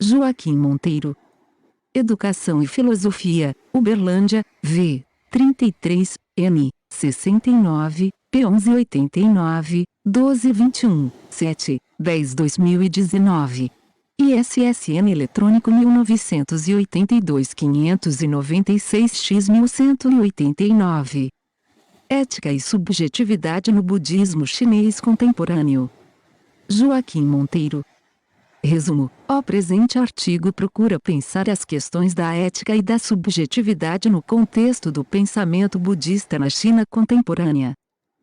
Joaquim Monteiro. Educação e Filosofia, Uberlândia, V. 33, N. 69, P 1189, 1221, 7, 10/2019. ISSN eletrônico 1982-596-X1189. Ética e subjetividade no budismo chinês contemporâneo. Joaquim Monteiro. Resumo: o presente artigo procura pensar as questões da ética e da subjetividade no contexto do pensamento budista na China contemporânea.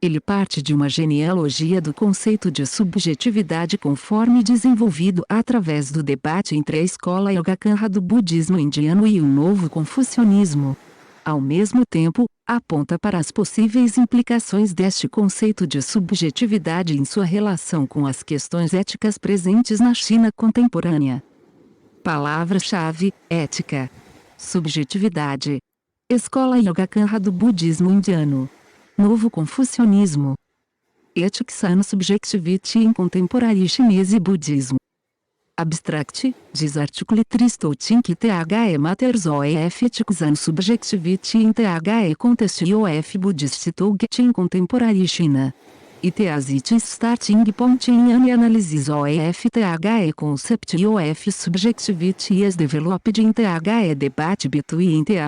Ele parte de uma genealogia do conceito de subjetividade conforme desenvolvido através do debate entre a escola Yogacanra do budismo indiano e o novo confucionismo. Ao mesmo tempo, aponta para as possíveis implicações deste conceito de subjetividade em sua relação com as questões éticas presentes na China contemporânea. Palavra-chave: ética, subjetividade. Escola Yogacanra do budismo indiano. Novo confucionismo. Ethics and Subjectivity in Contemporary Chinese Buddhism. Abstract, desarticule Tristouting THE Matters OEF Ethics and Subjectivity in THE Contest OF Buddhist Thought in Contemporary China. It as its starting point in an analysis OEF THE Concept OF Subjectivity is developed in THE Debate between THE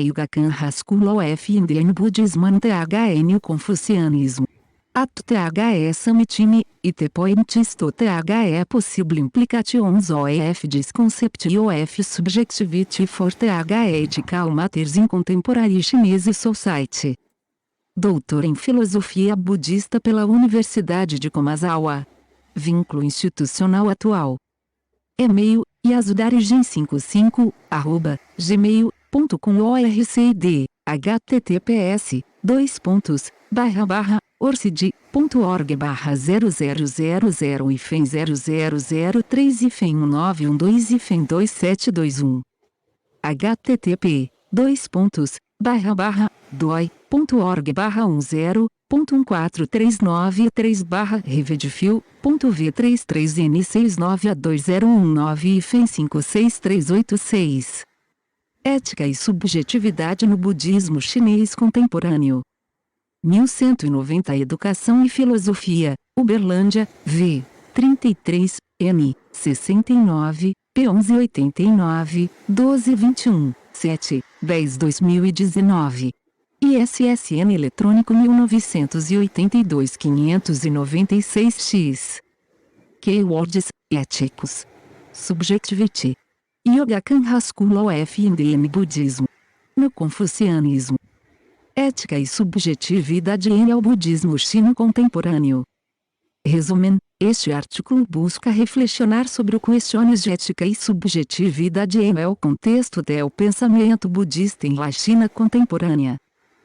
Yogacanra School OF Indian Buddhism and THE New Confucianism. At THE Summit it points to THE possible implications OEF this concept OF subjectivity for THE ethical matters in contemporary Chinese society. Doutor em Filosofia Budista pela Universidade de Komazawa. Vínculo institucional atual. E-mail: yasudarigen55@gmail.com ORCD https://orcid.org/0000 IFEM 0003 IFEM 1912 IFEM 2721 http://doi.org/10.43913/revedfil.v33n69A20119 IFEM 56386. Ética e subjetividade no budismo chinês contemporâneo. 1190 Educação e Filosofia, Uberlândia, V. 33, N. 69, P 1189, 1221, 7, 10/2019. ISSN eletrônico 1982-596-X. Keywords: éticos, subjectivity. Yogacanra School of Indian Buddhism. No confucianismo. Ética e subjetividade em ao budismo chino contemporâneo. Resumen: este artigo busca reflexionar sobre o questões de ética e subjetividade em o contexto do pensamento budista em la China contemporânea.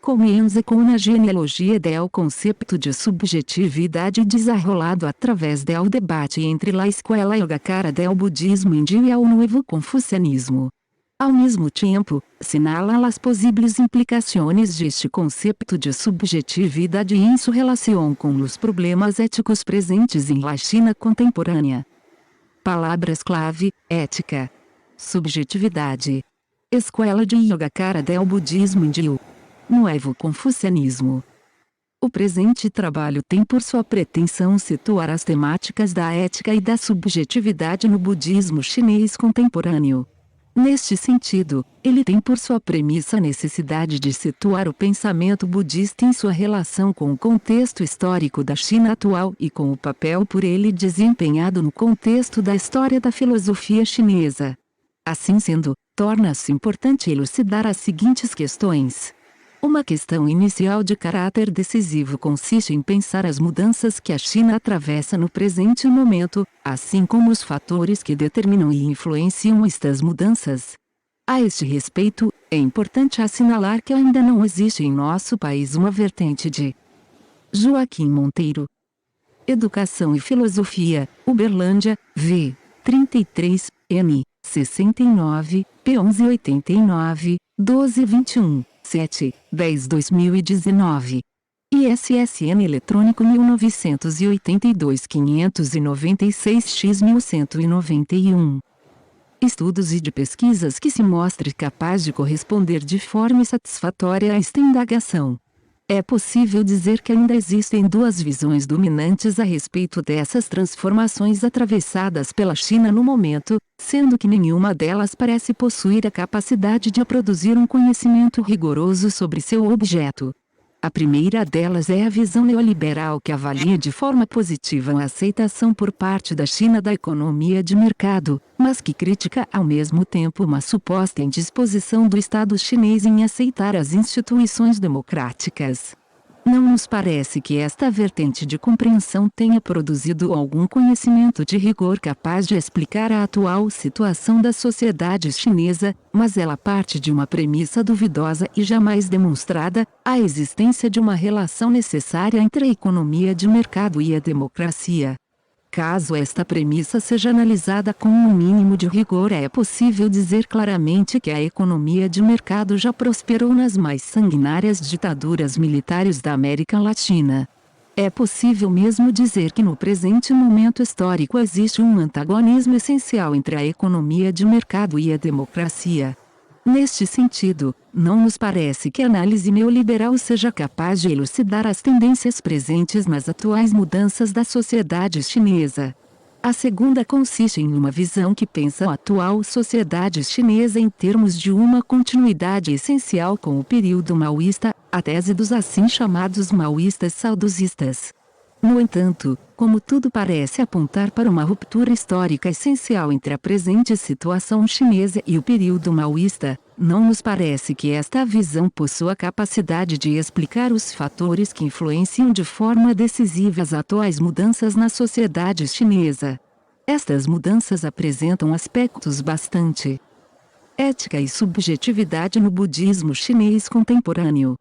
Comienza com uma genealogia do conceito de subjetividade desenrolado através do debate entre a escola Yogacara do budismo índio e o novo confucianismo. Ao mesmo tempo, assinala as possíveis implicações deste conceito de subjetividade em sua relação com os problemas éticos presentes em la China contemporânea. Palavras-clave: ética, subjetividade. Escola de Yogacara do budismo índio. Novo confucianismo. O presente trabalho tem por sua pretensão situar as temáticas da ética e da subjetividade no budismo chinês contemporâneo. Neste sentido, ele tem por sua premissa a necessidade de situar o pensamento budista em sua relação com o contexto histórico da China atual e com o papel por ele desempenhado no contexto da história da filosofia chinesa. Assim sendo, torna-se importante elucidar as seguintes questões. Uma questão inicial de caráter decisivo consiste em pensar as mudanças que a China atravessa no presente momento, assim como os fatores que determinam e influenciam estas mudanças. A este respeito, é importante assinalar que ainda não existe em nosso país uma vertente de Joaquim Monteiro. Educação e Filosofia, Uberlândia, V. 33, N. 69, P 1189, 1221. 7, 10/2019. ISSN eletrônico 1982-596-X1191. estudos e de pesquisas que se mostre capaz de corresponder de forma satisfatória a esta indagação. É possível dizer que ainda existem duas visões dominantes a respeito dessas transformações atravessadas pela China no momento, sendo que nenhuma delas parece possuir a capacidade de produzir um conhecimento rigoroso sobre seu objeto. A primeira delas é a visão neoliberal que avalia de forma positiva a aceitação por parte da China da economia de mercado, mas que critica ao mesmo tempo uma suposta indisposição do Estado chinês em aceitar as instituições democráticas. Não nos parece que esta vertente de compreensão tenha produzido algum conhecimento de rigor capaz de explicar a atual situação da sociedade chinesa, mas ela parte de uma premissa duvidosa e jamais demonstrada, a existência de uma relação necessária entre a economia de mercado e a democracia. Caso esta premissa seja analisada com um mínimo de rigor, é possível dizer claramente que a economia de mercado já prosperou nas mais sanguinárias ditaduras militares da América Latina. É possível mesmo dizer que no presente momento histórico existe um antagonismo essencial entre a economia de mercado e a democracia. Neste sentido, não nos parece que a análise neoliberal seja capaz de elucidar as tendências presentes nas atuais mudanças da sociedade chinesa. A segunda consiste em uma visão que pensa a atual sociedade chinesa em termos de uma continuidade essencial com o período maoísta, a tese dos assim chamados maoístas saudosistas. No entanto, como tudo parece apontar para uma ruptura histórica essencial entre a presente situação chinesa e o período maoísta, não nos parece que esta visão possua capacidade de explicar os fatores que influenciam de forma decisiva as atuais mudanças na sociedade chinesa. Estas mudanças apresentam aspectos bastante ética e subjetividade no budismo chinês contemporâneo.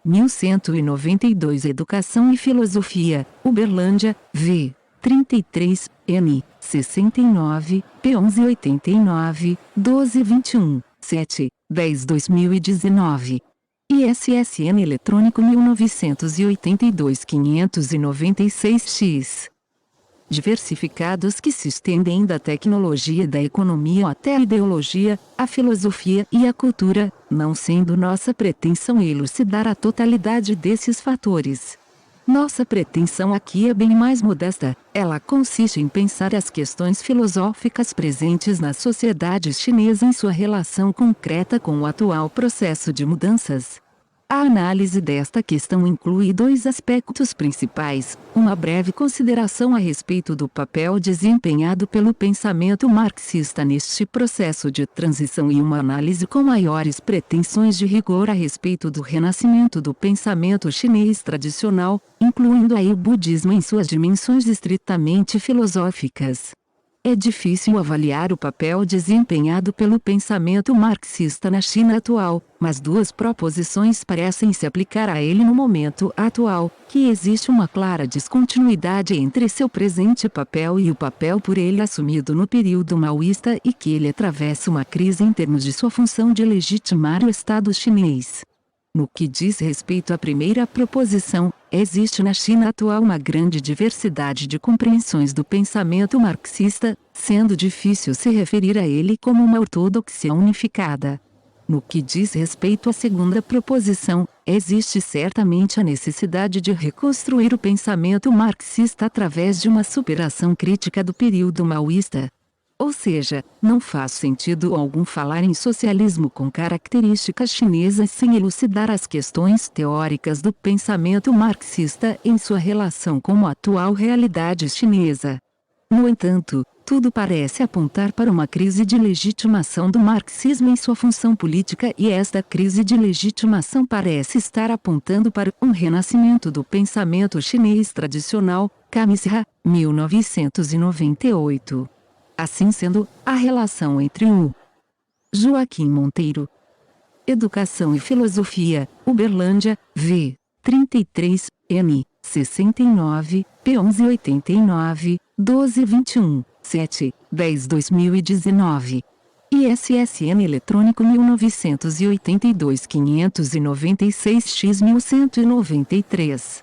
1192 Educação e Filosofia, Uberlândia, V. 33, N. 69, P. 1189, 1221, 7, 10 2019. ISSN eletrônico 1982-596-X. Diversificados que se estendem da tecnologia e da economia até a ideologia, a filosofia e a cultura, não sendo nossa pretensão elucidar a totalidade desses fatores. Nossa pretensão aqui é bem mais modesta, ela consiste em pensar as questões filosóficas presentes na sociedade chinesa em sua relação concreta com o atual processo de mudanças. A análise desta questão inclui dois aspectos principais: uma breve consideração a respeito do papel desempenhado pelo pensamento marxista neste processo de transição e uma análise com maiores pretensões de rigor a respeito do renascimento do pensamento chinês tradicional, incluindo aí o budismo em suas dimensões estritamente filosóficas. É difícil avaliar o papel desempenhado pelo pensamento marxista na China atual, mas duas proposições parecem se aplicar a ele no momento atual, que existe uma clara descontinuidade entre seu presente papel e o papel por ele assumido no período maoísta e que ele atravessa uma crise em termos de sua função de legitimar o Estado chinês. No que diz respeito à primeira proposição, existe na China atual uma grande diversidade de compreensões do pensamento marxista, sendo difícil se referir a ele como uma ortodoxia unificada. No que diz respeito à segunda proposição, existe certamente a necessidade de reconstruir o pensamento marxista através de uma superação crítica do período maoísta. Ou seja, não faz sentido algum falar em socialismo com características chinesas sem elucidar as questões teóricas do pensamento marxista em sua relação com a atual realidade chinesa. No entanto, tudo parece apontar para uma crise de legitimação do marxismo em sua função política e esta crise de legitimação parece estar apontando para um renascimento do pensamento chinês tradicional, Kamisha, 1998. Assim sendo, a relação entre o Joaquim Monteiro, Educação e Filosofia, Uberlândia, V. 33, N. 69, P. 1189, 1221, 7, 10 2019. ISSN eletrônico 1982-596-X1193.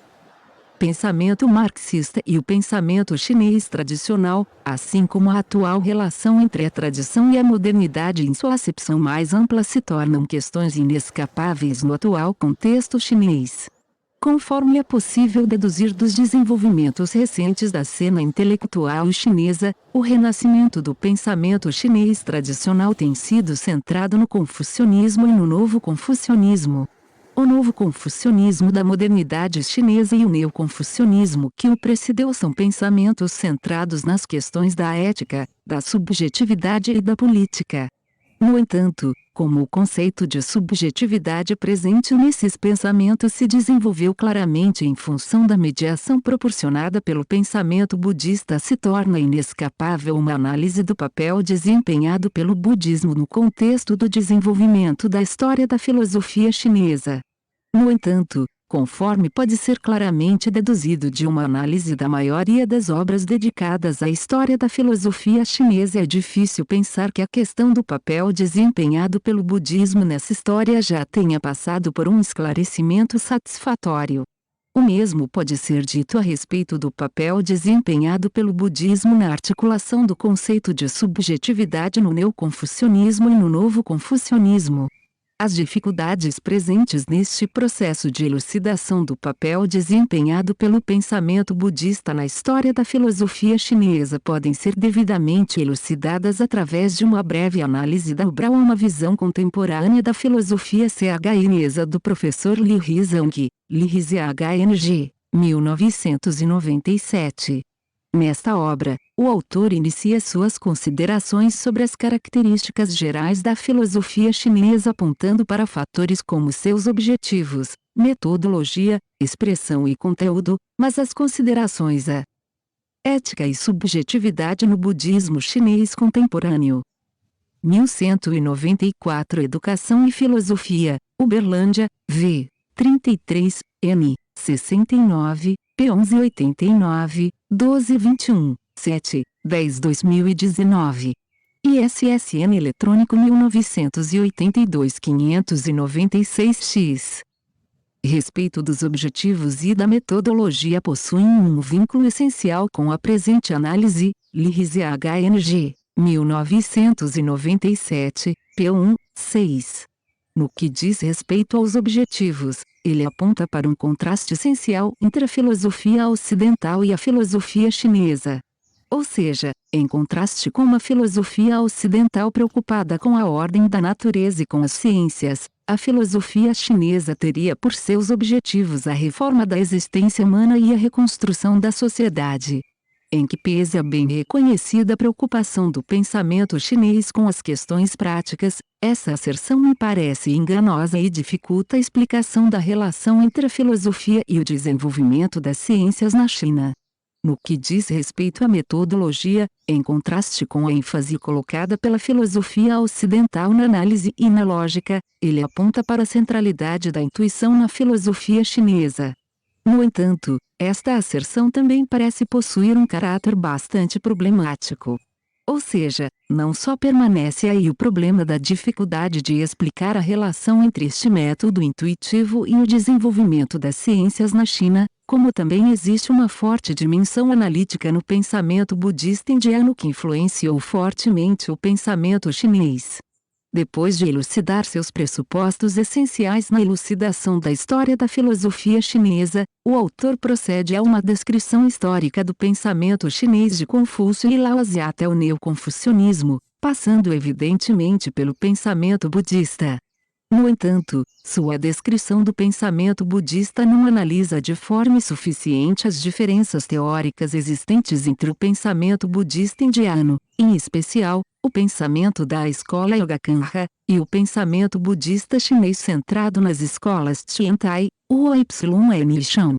pensamento marxista e o pensamento chinês tradicional, assim como a atual relação entre a tradição e a modernidade em sua acepção mais ampla se tornam questões inescapáveis no atual contexto chinês. Conforme é possível deduzir dos desenvolvimentos recentes da cena intelectual chinesa, o renascimento do pensamento chinês tradicional tem sido centrado no confucionismo e no novo confucionismo. O novo confucionismo da modernidade chinesa e o neoconfucionismo que o precedeu são pensamentos centrados nas questões da ética, da subjetividade e da política. No entanto, como o conceito de subjetividade presente nesses pensamentos se desenvolveu claramente em função da mediação proporcionada pelo pensamento budista, se torna inescapável uma análise do papel desempenhado pelo budismo no contexto do desenvolvimento da história da filosofia chinesa. No entanto, conforme pode ser claramente deduzido de uma análise da maioria das obras dedicadas à história da filosofia chinesa, é difícil pensar que a questão do papel desempenhado pelo budismo nessa história já tenha passado por um esclarecimento satisfatório. O mesmo pode ser dito a respeito do papel desempenhado pelo budismo na articulação do conceito de subjetividade no neoconfucionismo e no novo confucionismo. As dificuldades presentes neste processo de elucidação do papel desempenhado pelo pensamento budista na história da filosofia chinesa podem ser devidamente elucidadas através de uma breve análise da obra Uma Visão Contemporânea da Filosofia Chinesa do professor Li Hizhang, Li Hizhang, 1997. Nesta obra, o autor inicia suas considerações sobre as características gerais da filosofia chinesa, apontando para fatores como seus objetivos, metodologia, expressão e conteúdo, mas as considerações a ética e subjetividade no budismo chinês contemporâneo. 1194 Educação e Filosofia, Uberlândia, V. 33, N. 69, P. 1189, 1221, 7, 10 2019. ISSN eletrônico 1982-596-X. Respeito dos objetivos e da metodologia possuem um vínculo essencial com a presente análise, Li Hizhang, 1997, P1, 6. No que diz respeito aos objetivos, ele aponta para um contraste essencial entre a filosofia ocidental e a filosofia chinesa. Ou seja, em contraste com uma filosofia ocidental preocupada com a ordem da natureza e com as ciências, a filosofia chinesa teria por seus objetivos a reforma da existência humana e a reconstrução da sociedade. Em que pese a bem reconhecida preocupação do pensamento chinês com as questões práticas, essa asserção me parece enganosa e dificulta a explicação da relação entre a filosofia e o desenvolvimento das ciências na China. No que diz respeito à metodologia, em contraste com a ênfase colocada pela filosofia ocidental na análise e na lógica, ele aponta para a centralidade da intuição na filosofia chinesa. No entanto, esta asserção também parece possuir um caráter bastante problemático. Ou seja, não só permanece aí o problema da dificuldade de explicar a relação entre este método intuitivo e o desenvolvimento das ciências na China, como também existe uma forte dimensão analítica no pensamento budista indiano que influenciou fortemente o pensamento chinês. Depois de elucidar seus pressupostos essenciais na elucidação da história da filosofia chinesa, o autor procede a uma descrição histórica do pensamento chinês de Confúcio e Laozi até o neoconfucionismo, passando evidentemente pelo pensamento budista. No entanto, sua descrição do pensamento budista não analisa de forma suficiente as diferenças teóricas existentes entre o pensamento budista indiano, em especial, o pensamento da escola Yogacanra, e o pensamento budista chinês centrado nas escolas Tiantai, Huo e Shan.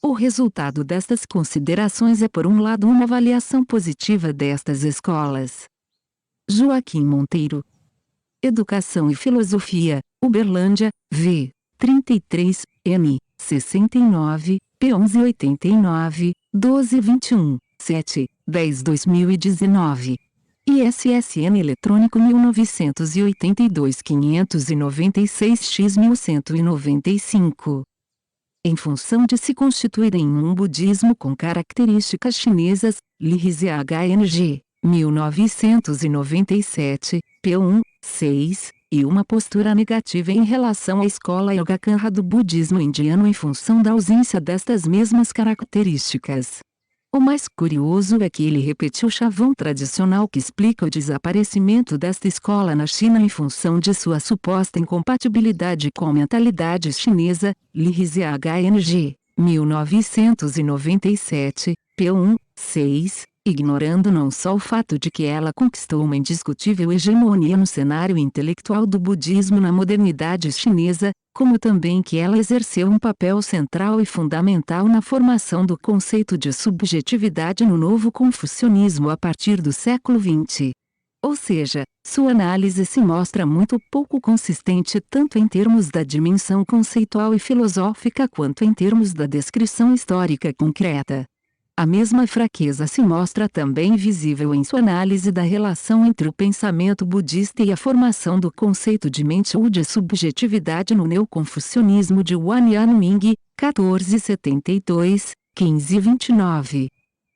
O resultado destas considerações é, por um lado, uma avaliação positiva destas escolas. Joaquim Monteiro. Educação e Filosofia, Uberlândia, V. 33, N. 69, P. 1189, 1221, 7, 10 2019. ISSN eletrônico 1982-596-X1195. Em função de se constituírem um budismo com características chinesas, Li Hsiang, 1997, p. 6, e uma postura negativa em relação à escola Yogacanra do budismo indiano em função da ausência destas mesmas características. O mais curioso é que ele repetiu o chavão tradicional que explica o desaparecimento desta escola na China em função de sua suposta incompatibilidade com a mentalidade chinesa, Li Hsiang, 1997, p. 6, ignorando não só o fato de que ela conquistou uma indiscutível hegemonia no cenário intelectual do budismo na modernidade chinesa, como também que ela exerceu um papel central e fundamental na formação do conceito de subjetividade no novo confucionismo a partir do século XX. Ou seja, sua análise se mostra muito pouco consistente tanto em termos da dimensão conceitual e filosófica quanto em termos da descrição histórica concreta. A mesma fraqueza se mostra também visível em sua análise da relação entre o pensamento budista e a formação do conceito de mente ou de subjetividade no neoconfucionismo de Wan Yanming, 1472, 1529.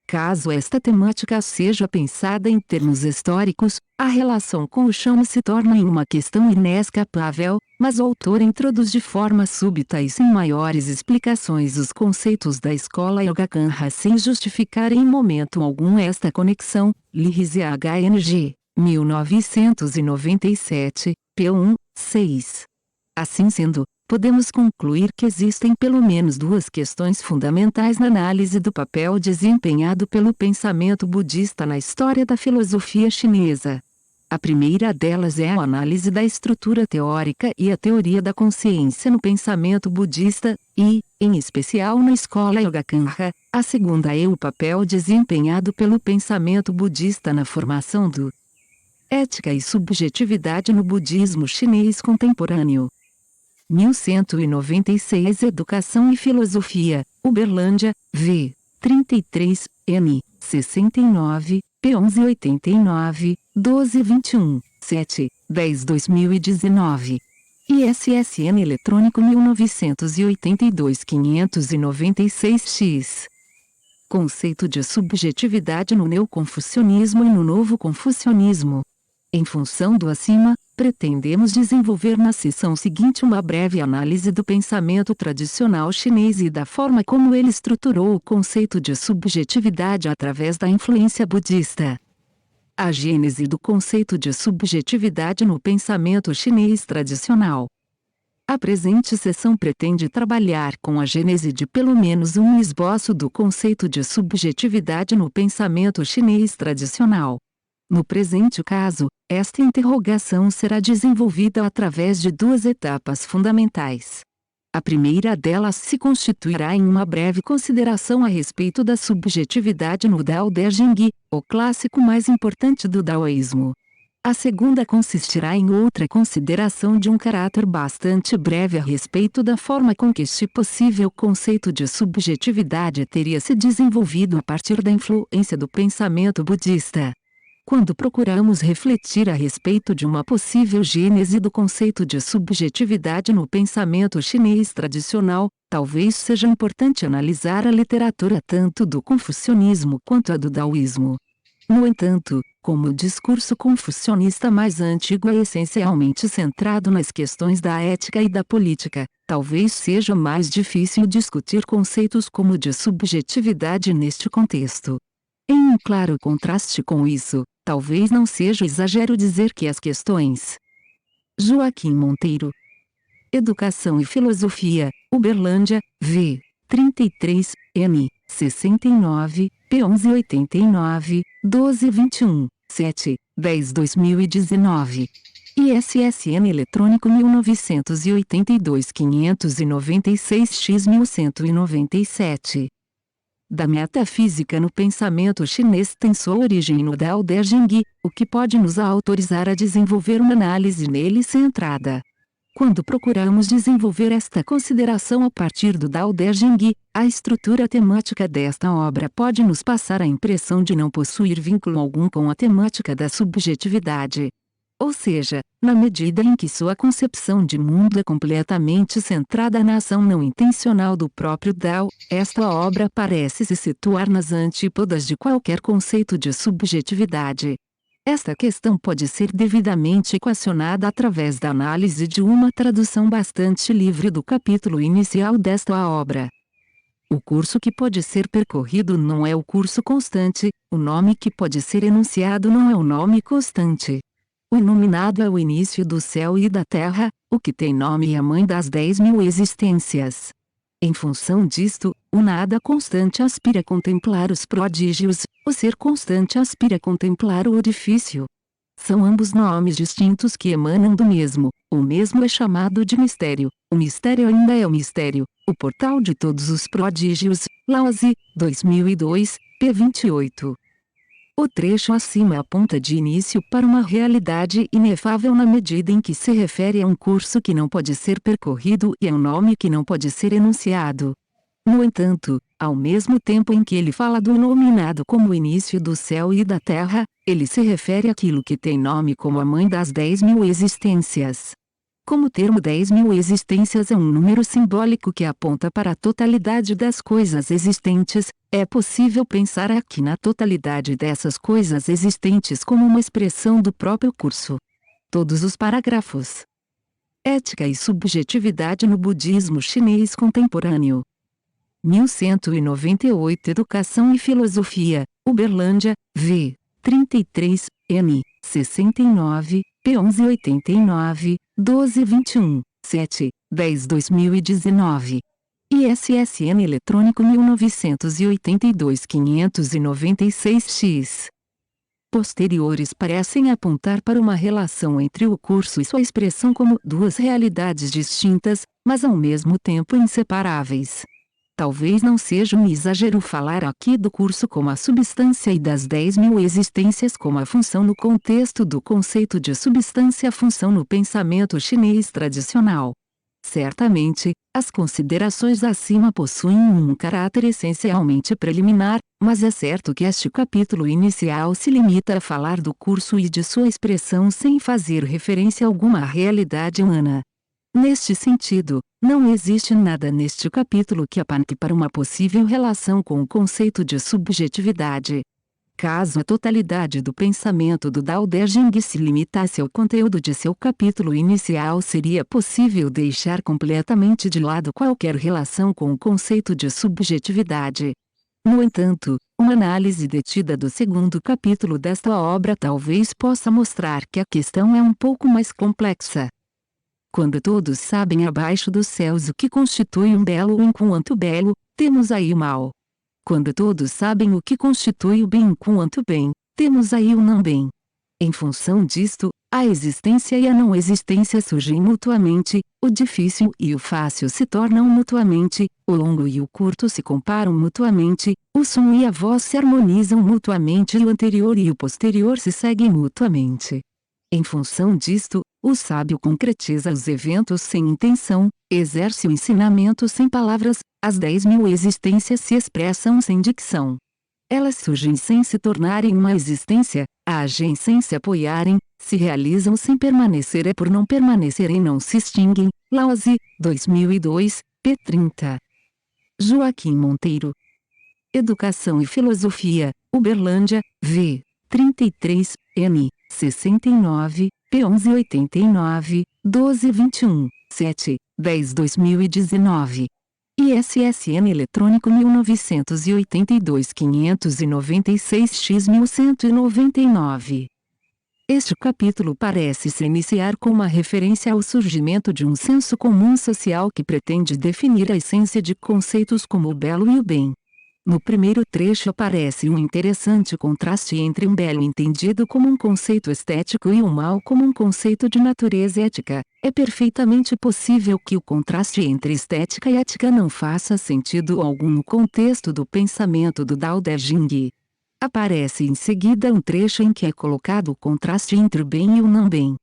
Caso esta temática seja pensada em termos históricos, a relação com o chão se torna em uma questão inescapável, mas o autor introduz de forma súbita e sem maiores explicações os conceitos da escola Yogacanra sem justificar em momento algum esta conexão, Li Hsiang, 1997, p. 6. Assim sendo, podemos concluir que existem pelo menos duas questões fundamentais na análise do papel desempenhado pelo pensamento budista na história da filosofia chinesa. A primeira delas é a análise da estrutura teórica e a teoria da consciência no pensamento budista, e, em especial na escola Yogacanra. A segunda é o papel desempenhado pelo pensamento budista na formação do ética e subjetividade no budismo chinês contemporâneo. 1196 Educação e Filosofia, Uberlândia, v. 33, n. 69, p. 1189, 1221, 7, 10 2019. ISSN eletrônico 1982-596-X. Conceito de subjetividade no neoconfucionismo e no novo confucionismo. Em função do acima, pretendemos desenvolver na seção seguinte uma breve análise do pensamento tradicional chinês e da forma como ele estruturou o conceito de subjetividade através da influência budista. A gênese do conceito de subjetividade no pensamento chinês tradicional. A presente seção pretende trabalhar com a gênese de pelo menos um esboço do conceito de subjetividade no pensamento chinês tradicional. No presente caso, esta interrogação será desenvolvida através de duas etapas fundamentais. A primeira delas se constituirá em uma breve consideração a respeito da subjetividade no Dao De Jing, o clássico mais importante do daoísmo. A segunda consistirá em outra consideração de um caráter bastante breve a respeito da forma com que este possível conceito de subjetividade teria se desenvolvido a partir da influência do pensamento budista. Quando procuramos refletir a respeito de uma possível gênese do conceito de subjetividade no pensamento chinês tradicional, talvez seja importante analisar a literatura tanto do confucionismo quanto a do daoísmo. No entanto, como o discurso confucionista mais antigo é essencialmente centrado nas questões da ética e da política, talvez seja mais difícil discutir conceitos como o de subjetividade neste contexto. Em um claro contraste com isso, talvez não seja exagero dizer que as questões. Joaquim Monteiro. Educação e Filosofia, Uberlândia, v. 33, n. 69, p. 1189, 1221, 7, 10 2019. ISSN eletrônico 1982-596-X1197. Da metafísica no pensamento chinês tem sua origem no Dao De Jing, o que pode nos autorizar a desenvolver uma análise nele centrada. Quando procuramos desenvolver esta consideração a partir do Dao De Jing, a estrutura temática desta obra pode nos passar a impressão de não possuir vínculo algum com a temática da subjetividade. Ou seja, na medida em que sua concepção de mundo é completamente centrada na ação não intencional do próprio Tao, esta obra parece se situar nas antípodas de qualquer conceito de subjetividade. Esta questão pode ser devidamente equacionada através da análise de uma tradução bastante livre do capítulo inicial desta obra. O curso que pode ser percorrido não é o curso constante, o nome que pode ser enunciado não é o nome constante. O iluminado é o início do céu e da terra, o que tem nome é a mãe das 10.000 existências. Em função disto, o nada constante aspira a contemplar os prodígios, o ser constante aspira a contemplar o edifício. São ambos nomes distintos que emanam do mesmo, o mesmo é chamado de mistério, o mistério ainda é o mistério, o portal de todos os prodígios, Laozi, 2002, p. 28. O trecho acima aponta de início para uma realidade inefável na medida em que se refere a um curso que não pode ser percorrido e a um nome que não pode ser enunciado. No entanto, ao mesmo tempo em que ele fala do iluminado como o início do céu e da terra, ele se refere àquilo que tem nome como a mãe das 10.000 existências. Como o termo 10.000 existências é um número simbólico que aponta para a totalidade das coisas existentes, é possível pensar aqui na totalidade dessas coisas existentes como uma expressão do próprio curso. Todos os parágrafos. Ética e subjetividade no budismo chinês contemporâneo. 1198 Educação e Filosofia, Uberlândia, v. 33, n. 69, p. 1189, 1221, 7, 10 2019. ISSN eletrônico 1982-596-X. Posteriores parecem apontar para uma relação entre o curso e sua expressão como duas realidades distintas, mas ao mesmo tempo inseparáveis. Talvez não seja um exagero falar aqui do curso como a substância e das 10.000 existências como a função no contexto do conceito de substância-função no pensamento chinês tradicional. Certamente, as considerações acima possuem um caráter essencialmente preliminar, mas é certo que este capítulo inicial se limita a falar do curso e de sua expressão sem fazer referência alguma à realidade humana. Neste sentido, não existe nada neste capítulo que aponte para uma possível relação com o conceito de subjetividade. Caso a totalidade do pensamento do Dao De Jing se limitasse ao conteúdo de seu capítulo inicial, seria possível deixar completamente de lado qualquer relação com o conceito de subjetividade. No entanto, uma análise detida do segundo capítulo desta obra talvez possa mostrar que a questão é um pouco mais complexa. Quando todos sabem abaixo dos céus o que constitui um belo enquanto belo, temos aí o mal. Quando todos sabem o que constitui o bem enquanto bem, temos aí o não bem. Em função disto, a existência e a não existência surgem mutuamente, o difícil e o fácil se tornam mutuamente, o longo e o curto se comparam mutuamente, o som e a voz se harmonizam mutuamente e o anterior e o posterior se seguem mutuamente. Em função disto, o sábio concretiza os eventos sem intenção, exerce o ensinamento sem palavras, as 10.000 existências se expressam sem dicção. Elas surgem sem se tornarem uma existência, agem sem se apoiarem, se realizam sem permanecer é por não permanecerem não se extinguem. Laozi, 2002, p. 30. Joaquim Monteiro. Educação e Filosofia, Uberlândia, v. 33, n. 69, p. 1189, 1221, 7, 10 2019. ISSN eletrônico 1982-596-X1199. Este capítulo parece se iniciar com uma referência ao surgimento de um senso comum social que pretende definir a essência de conceitos como o belo e o bem. No primeiro trecho aparece um interessante contraste entre um belo entendido como um conceito estético e o mal como um conceito de natureza ética. É perfeitamente possível que o contraste entre estética e ética não faça sentido algum no contexto do pensamento do Dao De Jing. Aparece em seguida um trecho em que é colocado o contraste entre o bem e o não bem.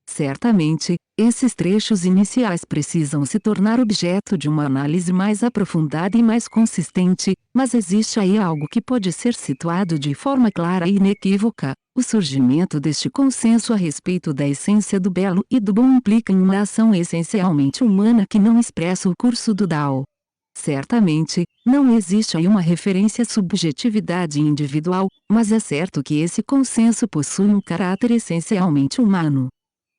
Certamente, esses trechos iniciais precisam se tornar objeto de uma análise mais aprofundada e mais consistente, mas existe aí algo que pode ser situado de forma clara e inequívoca. O surgimento deste consenso a respeito da essência do belo e do bom implica em uma ação essencialmente humana que não expressa o curso do Tao. Certamente, não existe aí uma referência à subjetividade individual, mas é certo que esse consenso possui um caráter essencialmente humano.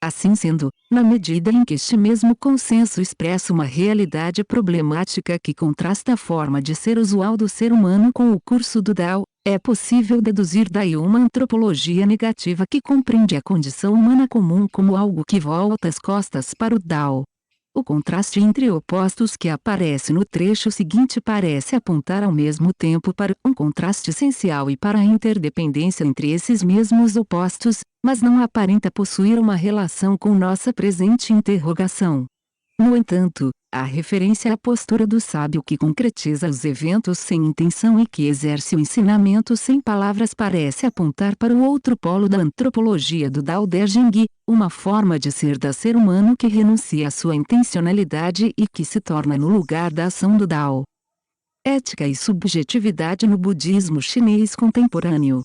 Assim sendo, na medida em que este mesmo consenso expressa uma realidade problemática que contrasta a forma de ser usual do ser humano com o curso do Tao, é possível deduzir daí uma antropologia negativa que compreende a condição humana comum como algo que volta as costas para o Tao. O contraste entre opostos que aparece no trecho seguinte parece apontar ao mesmo tempo para um contraste essencial e para a interdependência entre esses mesmos opostos, mas não aparenta possuir uma relação com nossa presente interrogação. No entanto, a referência à postura do sábio que concretiza os eventos sem intenção e que exerce o ensinamento sem palavras parece apontar para o outro polo da antropologia do Tao Te Ching, uma forma de ser da ser humano que renuncia à sua intencionalidade e que se torna no lugar da ação do Tao. Ética e subjetividade no budismo chinês contemporâneo.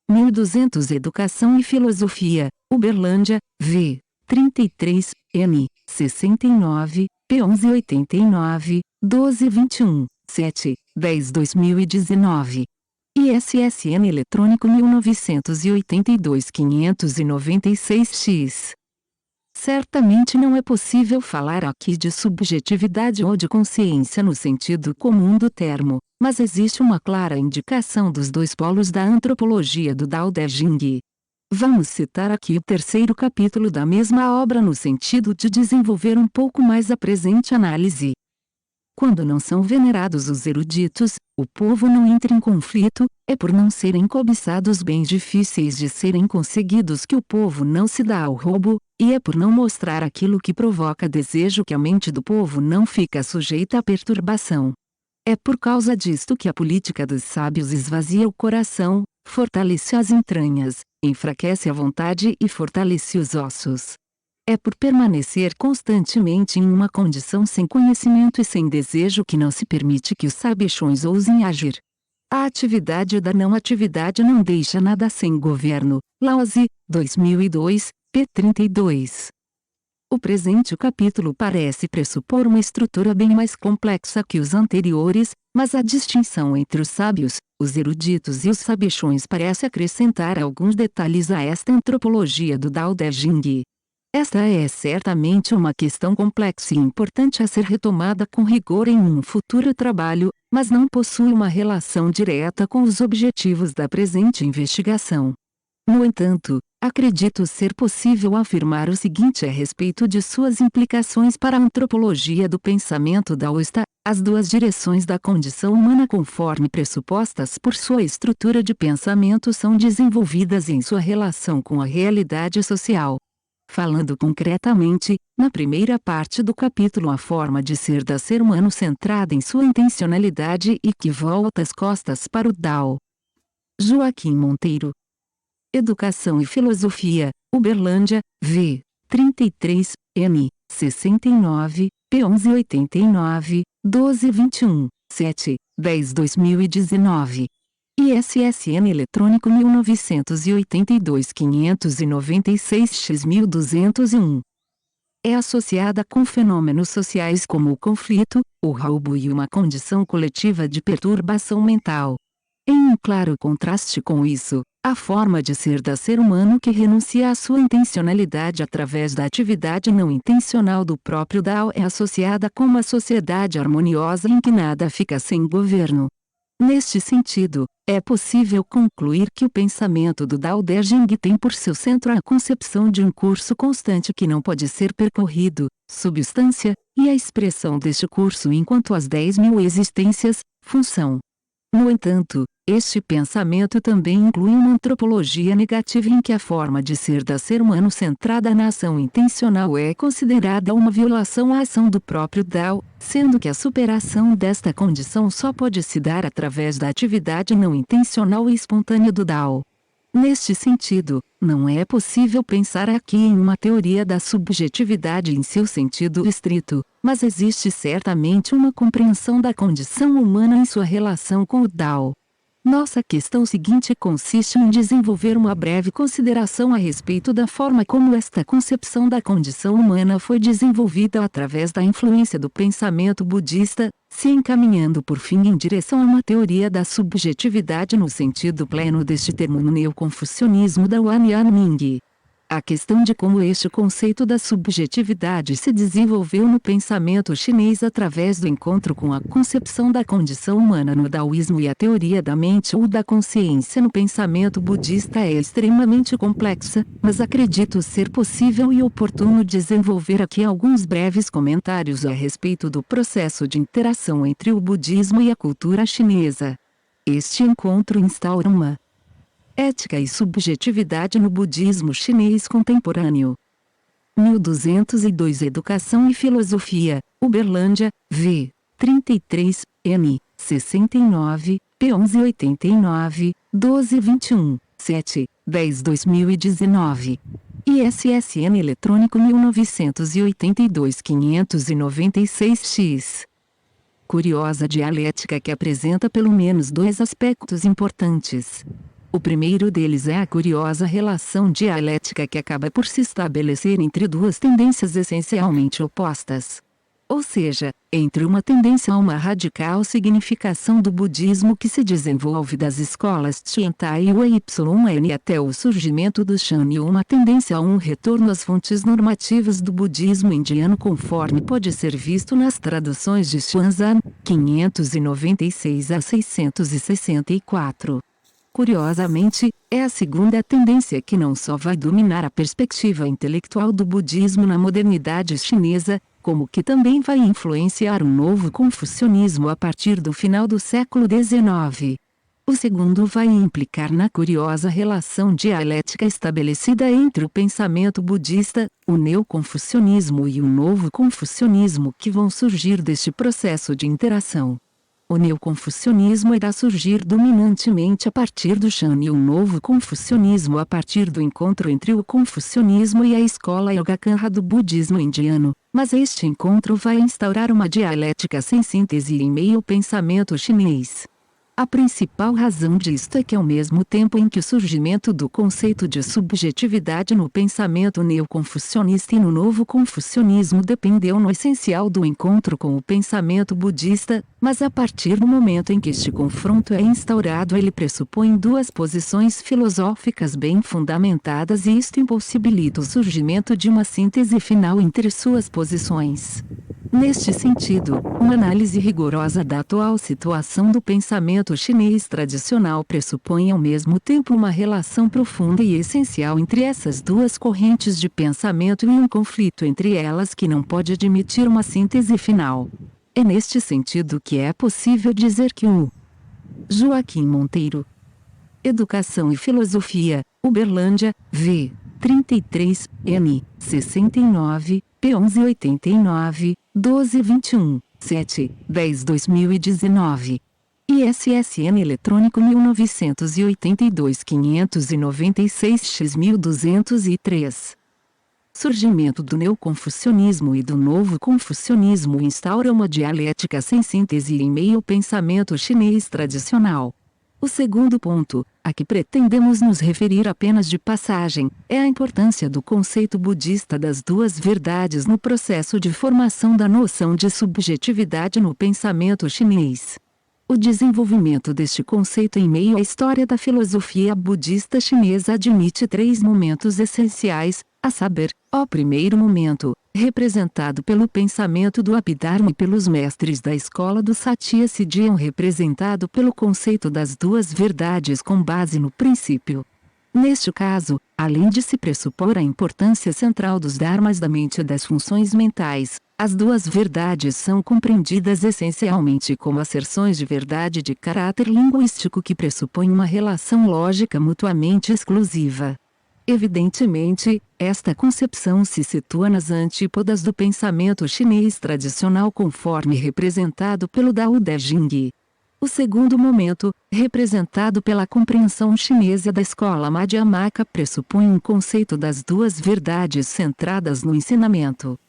1200 Educação e Filosofia, Uberlândia, v. 33, N. 69, P 1189, 1221, 7, 10 2019. ISSN eletrônico 1982-596-X. Certamente não é possível falar aqui de subjetividade ou de consciência no sentido comum do termo, mas existe uma clara indicação dos dois polos da antropologia do Tao Te Ching. Vamos citar aqui o terceiro capítulo da mesma obra no sentido de desenvolver um pouco mais a presente análise. Quando não são venerados os eruditos, o povo não entra em conflito, é por não serem cobiçados bens difíceis de serem conseguidos que o povo não se dá ao roubo, e é por não mostrar aquilo que provoca desejo que a mente do povo não fica sujeita à perturbação. É por causa disto que a política dos sábios esvazia o coração, fortalece as entranhas, enfraquece a vontade e fortalece os ossos. É por permanecer constantemente em uma condição sem conhecimento e sem desejo que não se permite que os sabichões ousem agir. A atividade da não-atividade não deixa nada sem governo. Laozi, 2002, p. 32. O presente capítulo parece pressupor uma estrutura bem mais complexa que os anteriores, mas a distinção entre os sábios, os eruditos e os sabichões parece acrescentar alguns detalhes a esta antropologia do Tao Te Ching. Esta é certamente uma questão complexa e importante a ser retomada com rigor em um futuro trabalho, mas não possui uma relação direta com os objetivos da presente investigação. No entanto, acredito ser possível afirmar o seguinte a respeito de suas implicações para a antropologia do pensamento daoísta: as duas direções da condição humana conforme pressupostas por sua estrutura de pensamento são desenvolvidas em sua relação com a realidade social. Falando concretamente, na primeira parte do capítulo a forma de ser da ser humano centrada em sua intencionalidade e que volta as costas para o Tao. Joaquim Monteiro. Educação e Filosofia, Uberlândia, v. 33, N. 69, P 1189, 1221, 7, 10 2019. ISSN eletrônico 1982-596-X1201. É associada com fenômenos sociais como o conflito, o roubo e uma condição coletiva de perturbação mental. Em um claro contraste com isso, a forma de ser da ser humano que renuncia à sua intencionalidade através da atividade não intencional do próprio Tao é associada com uma sociedade harmoniosa em que nada fica sem governo. Neste sentido, é possível concluir que o pensamento do Tao Te Ching tem por seu centro a concepção de um curso constante que não pode ser percorrido, substância, e a expressão deste curso enquanto as 10.000 existências, função. No entanto, este pensamento também inclui uma antropologia negativa em que a forma de ser da ser humano centrada na ação intencional é considerada uma violação à ação do próprio Tao, sendo que a superação desta condição só pode se dar através da atividade não intencional e espontânea do Tao. Neste sentido, não é possível pensar aqui em uma teoria da subjetividade em seu sentido estrito, mas existe certamente uma compreensão da condição humana em sua relação com o Tao. Nossa questão seguinte consiste em desenvolver uma breve consideração a respeito da forma como esta concepção da condição humana foi desenvolvida através da influência do pensamento budista, se encaminhando por fim em direção a uma teoria da subjetividade no sentido pleno deste termo no neoconfucionismo da Huan Ming. A questão de como este conceito da subjetividade se desenvolveu no pensamento chinês através do encontro com a concepção da condição humana no daoísmo e a teoria da mente ou da consciência no pensamento budista é extremamente complexa, mas acredito ser possível e oportuno desenvolver aqui alguns breves comentários a respeito do processo de interação entre o budismo e a cultura chinesa. Este encontro instaura uma ética e subjetividade no budismo chinês contemporâneo. 1202 Educação e Filosofia, Uberlândia, V. 33, N. 69, P. 1189, 1221, 7, 10 2019. ISSN eletrônico 1982-596-X. Curiosa dialética que apresenta pelo menos dois aspectos importantes. O primeiro deles é a curiosa relação dialética que acaba por se estabelecer entre duas tendências essencialmente opostas. Ou seja, entre uma tendência a uma radical significação do budismo que se desenvolve das escolas Tiantai e Wei Yun até o surgimento do Shan e uma tendência a um retorno às fontes normativas do budismo indiano conforme pode ser visto nas traduções de Xuanzan, 596 a 664. Curiosamente, é a segunda tendência que não só vai dominar a perspectiva intelectual do budismo na modernidade chinesa, como que também vai influenciar o novo confucionismo a partir do final do século XIX. O segundo vai implicar na curiosa relação dialética estabelecida entre o pensamento budista, o neoconfucionismo e o novo confucionismo que vão surgir deste processo de interação. O neoconfucionismo irá surgir dominantemente a partir do Shan e o novo confucionismo a partir do encontro entre o confucionismo e a escola Yogacanra do budismo indiano, mas este encontro vai instaurar uma dialética sem síntese em meio ao pensamento chinês. A principal razão disto é que ao mesmo tempo em que o surgimento do conceito de subjetividade no pensamento neoconfucionista e no novo confucionismo dependeu no essencial do encontro com o pensamento budista, mas a partir do momento em que este confronto é instaurado ele pressupõe duas posições filosóficas bem fundamentadas e isto impossibilita o surgimento de uma síntese final entre suas posições. Neste sentido, uma análise rigorosa da atual situação do pensamento chinês tradicional pressupõe ao mesmo tempo uma relação profunda e essencial entre essas duas correntes de pensamento e um conflito entre elas que não pode admitir uma síntese final. É neste sentido que é possível dizer que o Joaquim Monteiro, Educação e Filosofia, Uberlândia, V. 33, N. 69, P. 1189, 1221, 7, 10 2019. ISSN eletrônico 1982-596-X1203. Surgimento do neoconfucionismo e do novo confucionismo instaura uma dialética sem síntese em meio ao pensamento chinês tradicional. O segundo ponto, a que pretendemos nos referir apenas de passagem, é a importância do conceito budista das duas verdades no processo de formação da noção de subjetividade no pensamento chinês. O desenvolvimento deste conceito em meio à história da filosofia budista chinesa admite três momentos essenciais, a saber, o primeiro momento, representado pelo pensamento do Abhidharma e pelos mestres da escola do Satya Siddhyan representado pelo conceito das duas verdades com base no princípio. Neste caso, além de se pressupor a importância central dos dharmas da mente e das funções mentais, as duas verdades são compreendidas essencialmente como asserções de verdade de caráter linguístico que pressupõem uma relação lógica mutuamente exclusiva. Evidentemente, esta concepção se situa nas antípodas do pensamento chinês tradicional conforme representado pelo Dao De Jing. O segundo momento, representado pela compreensão chinesa da escola Madhyamaka, pressupõe um conceito das duas verdades centradas no ensinamento.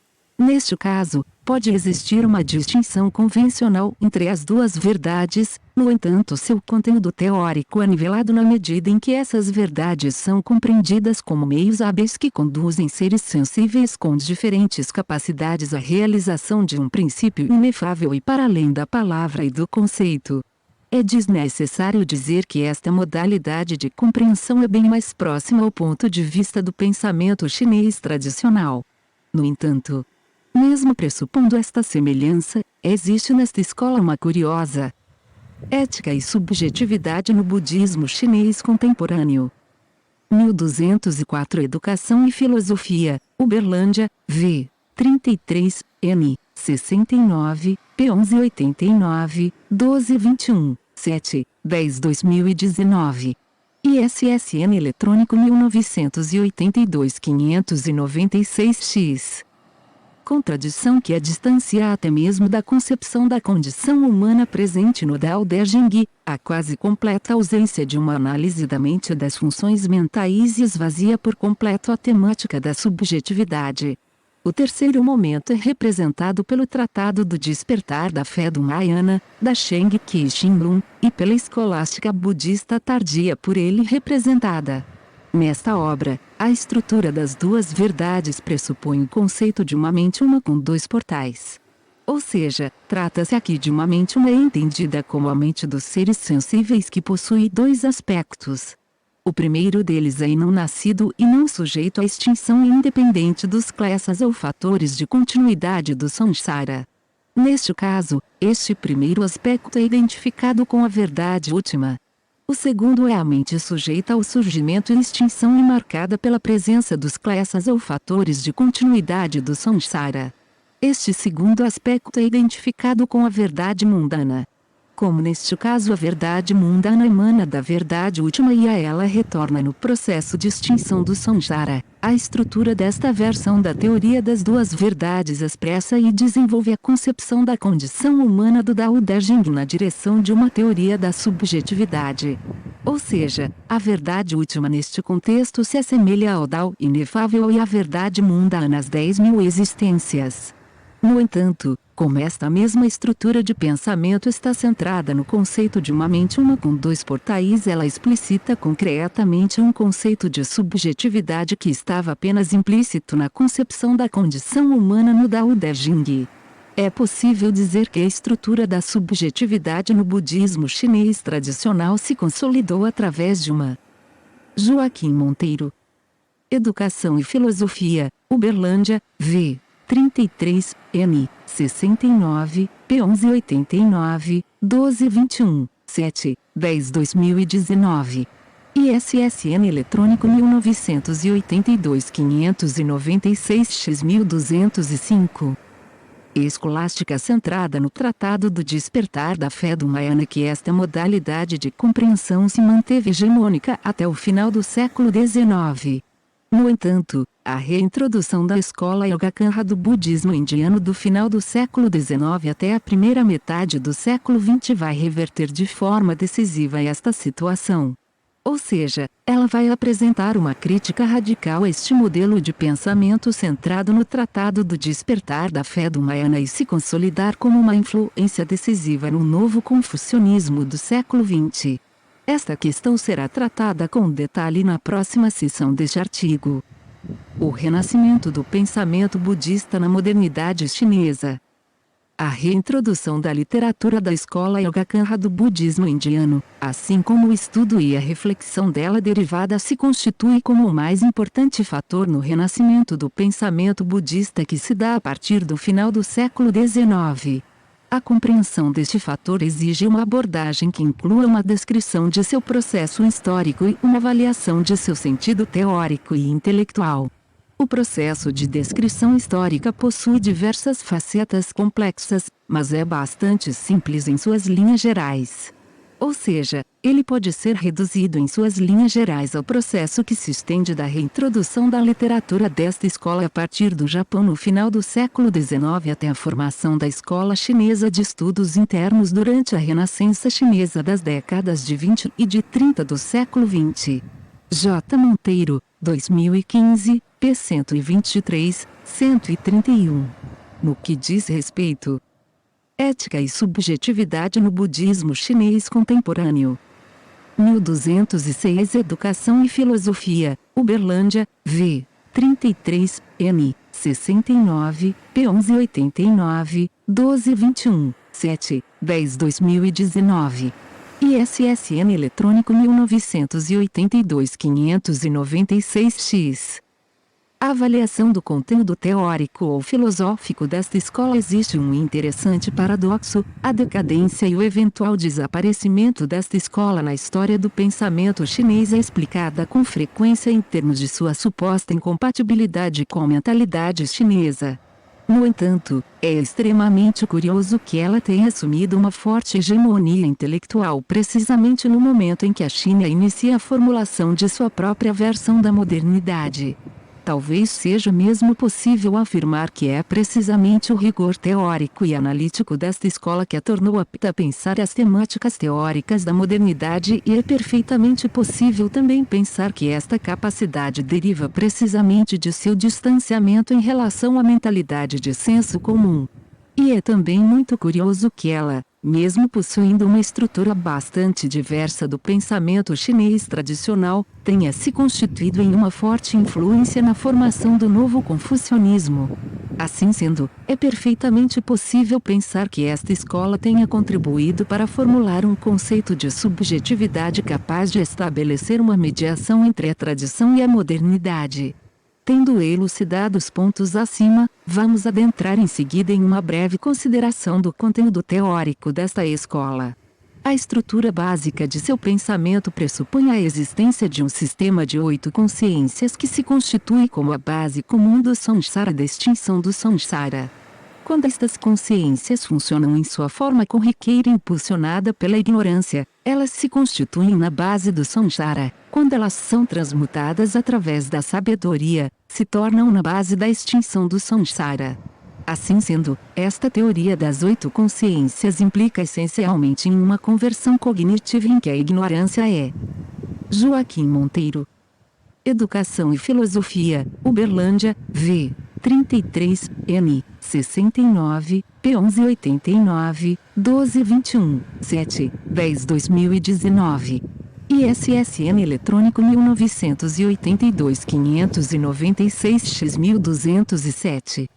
Neste caso, pode existir uma distinção convencional entre as duas verdades, no entanto seu conteúdo teórico é nivelado na medida em que essas verdades são compreendidas como meios hábeis que conduzem seres sensíveis com diferentes capacidades à realização de um princípio inefável e para além da palavra e do conceito. É desnecessário dizer que esta modalidade de compreensão é bem mais próxima ao ponto de vista do pensamento chinês tradicional. No entanto, mesmo pressupondo esta semelhança, existe nesta escola uma curiosa ética e subjetividade no budismo chinês contemporâneo. 1204 Educação e Filosofia, Uberlândia, V. 33, N. 69, P. 1189, 1221, 7, 10 2019. ISSN eletrônico 1982-596-X. Contradição que a distancia até mesmo da concepção da condição humana presente no Dao De Jing, a quase completa ausência de uma análise da mente e das funções mentais e esvazia por completo a temática da subjetividade. O terceiro momento é representado pelo Tratado do Despertar da Fé do Mahayana, da Sheng Qi Shinlun, e pela escolástica budista tardia por ele representada. Nesta obra, a estrutura das duas verdades pressupõe o conceito de uma mente uma com dois portais. Ou seja, trata-se aqui de uma mente uma entendida como a mente dos seres sensíveis que possui dois aspectos. O primeiro deles é não nascido e não sujeito à extinção e independente dos klesas ou fatores de continuidade do samsara. Neste caso, este primeiro aspecto é identificado com a verdade última. O segundo é a mente sujeita ao surgimento e extinção e marcada pela presença dos klesas ou fatores de continuidade do samsara. Este segundo aspecto é identificado com a verdade mundana. Como neste caso a verdade mundana emana da verdade última e a ela retorna no processo de extinção do samsara, a estrutura desta versão da teoria das duas verdades expressa e desenvolve a concepção da condição humana do Dao De Jing na direção de uma teoria da subjetividade. Ou seja, a verdade última neste contexto se assemelha ao Dao inefável e à verdade mundana às 10.000 existências. No entanto, como esta mesma estrutura de pensamento está centrada no conceito de uma mente uma com dois portais, ela explicita concretamente um conceito de subjetividade que estava apenas implícito na concepção da condição humana no Dao De Jing. É possível dizer que a estrutura da subjetividade no budismo chinês tradicional se consolidou através de uma. Joaquim Monteiro. Educação e Filosofia, Uberlândia, V. 33, N. 69, P. 1189, 1221, 7, 10 2019. ISSN eletrônico 1982-596-X1205. Escolástica centrada no Tratado do Despertar da Fé do Mahayana que esta modalidade de compreensão se manteve hegemônica até o final do século XIX. No entanto, a reintrodução da escola Yogacanra do budismo indiano do final do século XIX até a primeira metade do século XX vai reverter de forma decisiva esta situação. Ou seja, ela vai apresentar uma crítica radical a este modelo de pensamento centrado no Tratado do Despertar da Fé do Mahayana e se consolidar como uma influência decisiva no novo confucionismo do século XX. Esta questão será tratada com detalhe na próxima sessão deste artigo. O renascimento do pensamento budista na modernidade chinesa. A reintrodução da literatura da escola Yogacanra do budismo indiano, assim como o estudo e a reflexão dela derivada se constitui como o mais importante fator no renascimento do pensamento budista que se dá a partir do final do século XIX. A compreensão deste fator exige uma abordagem que inclua uma descrição de seu processo histórico e uma avaliação de seu sentido teórico e intelectual. O processo de descrição histórica possui diversas facetas complexas, mas é bastante simples em suas linhas gerais. Ou seja, ele pode ser reduzido em suas linhas gerais ao processo que se estende da reintrodução da literatura desta escola a partir do Japão no final do século XIX até a formação da escola chinesa de estudos internos durante a Renascença chinesa das décadas de 20 e de 30 do século XX. J. Monteiro, 2015, p. 123, 131. No que diz respeito ética e subjetividade no budismo chinês contemporâneo. 1206 Educação e Filosofia, Uberlândia, V. 33, N. 69, P. 1189, 1221, 7, 10 2019. ISSN eletrônico 1982-596-X. A avaliação do conteúdo teórico ou filosófico desta escola. Existe um interessante paradoxo: a decadência e o eventual desaparecimento desta escola na história do pensamento chinês é explicada com frequência em termos de sua suposta incompatibilidade com a mentalidade chinesa. No entanto, é extremamente curioso que ela tenha assumido uma forte hegemonia intelectual precisamente no momento em que a China inicia a formulação de sua própria versão da modernidade. Talvez seja mesmo possível afirmar que é precisamente o rigor teórico e analítico desta escola que a tornou apta a pensar as temáticas teóricas da modernidade, e é perfeitamente possível também pensar que esta capacidade deriva precisamente de seu distanciamento em relação à mentalidade de senso comum. E é também muito curioso que ela, mesmo possuindo uma estrutura bastante diversa do pensamento chinês tradicional, tenha se constituído em uma forte influência na formação do novo confucionismo. Assim sendo, é perfeitamente possível pensar que esta escola tenha contribuído para formular um conceito de subjetividade capaz de estabelecer uma mediação entre a tradição e a modernidade. Tendo elucidado os pontos acima, vamos adentrar em seguida em uma breve consideração do conteúdo teórico desta escola. A estrutura básica de seu pensamento pressupõe a existência de um sistema de 8 consciências que se constitui como a base comum do samsara, da extinção do samsara. Quando estas consciências funcionam em sua forma corriqueira impulsionada pela ignorância, elas se constituem na base do samsara. Quando elas são transmutadas através da sabedoria, se tornam na base da extinção do samsara. Assim sendo, esta teoria das 8 consciências implica essencialmente em uma conversão cognitiva em que a ignorância é. Joaquim Monteiro. Educação e Filosofia, Uberlândia, V. 33, N. 69, P. 1189, 1221, 7, 10 2019. ISSN eletrônico 1982-596-X1207.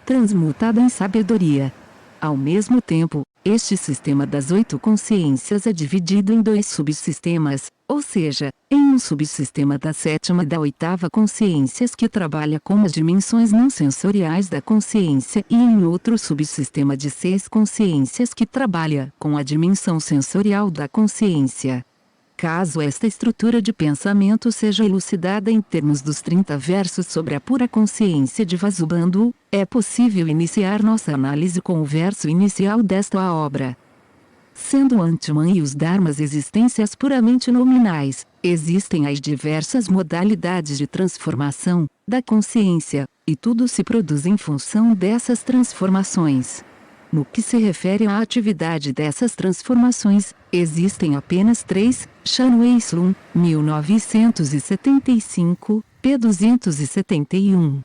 Transmutada em sabedoria. Ao mesmo tempo, este sistema das 8 consciências é dividido em 2 subsistemas, ou seja, em um subsistema da 7ª e da 8ª consciências que trabalha com as dimensões não sensoriais da consciência, e em outro subsistema de 6 consciências que trabalha com a dimensão sensorial da consciência. Caso esta estrutura de pensamento seja elucidada em termos dos 30 versos sobre a pura consciência de Vasubandhu, é possível iniciar nossa análise com o verso inicial desta obra. Sendo o Antman e os Dharmas existências puramente nominais, existem as diversas modalidades de transformação da consciência, e tudo se produz em função dessas transformações. No que se refere à atividade dessas transformações, existem apenas 3, Chan Wei Slun, 1975, p. 271.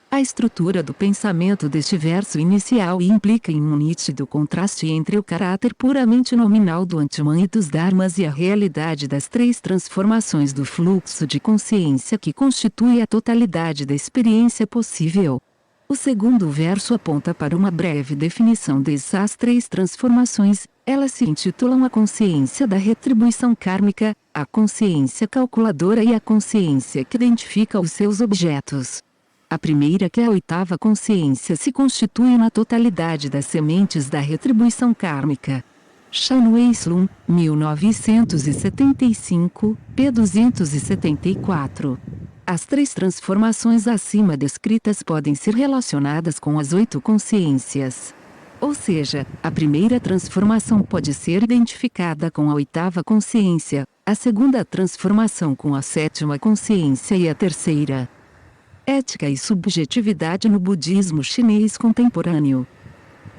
A estrutura do pensamento deste verso inicial implica em um nítido contraste entre o caráter puramente nominal do Antman e dos Dharmas e a realidade das 3 transformações do fluxo de consciência que constitui a totalidade da experiência possível. O segundo verso aponta para uma breve definição dessas 3 transformações. Elas se intitulam a consciência da retribuição kármica, a consciência calculadora e a consciência que identifica os seus objetos. A primeira, que é a 8ª consciência, se constitui na totalidade das sementes da retribuição kármica. Chan Wei Slun, 1975, p. 274. As 3 transformações acima descritas podem ser relacionadas com as 8 consciências. Ou seja, a primeira transformação pode ser identificada com a 8ª consciência, a segunda transformação com a 7ª consciência e a terceira. Ética e subjetividade no budismo chinês contemporâneo.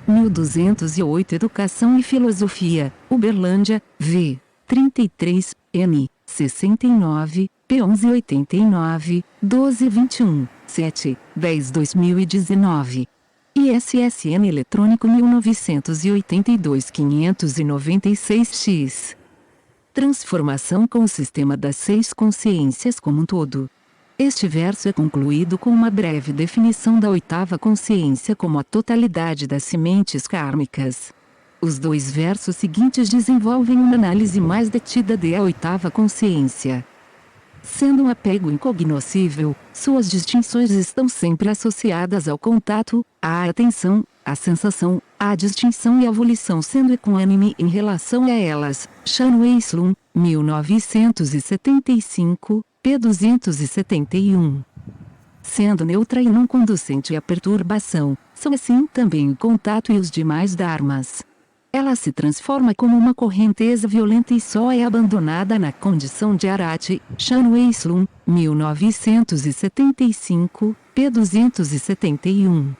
1208 Educação e Filosofia, Uberlândia, V. 33, N. 69, P. 1189, 1221, 7, 10 2019. ISSN eletrônico 1982-596-X. Transformação com o sistema das 6 consciências como um todo. Este verso é concluído com uma breve definição da 8ª consciência como a totalidade das sementes kármicas. Os 2 versos seguintes desenvolvem uma análise mais detida da 8ª consciência. Sendo um apego incognoscível, suas distinções estão sempre associadas ao contato, à atenção, à sensação, à distinção e à volição, sendo equânime em relação a elas. Chan Wei-Slun, 1975, p. 271. Sendo neutra e não conducente à perturbação, são assim também o contato e os demais dharmas. Ela se transforma como uma correnteza violenta e só é abandonada na condição de Arati. Chan Wei-Slun, 1975, p. 271.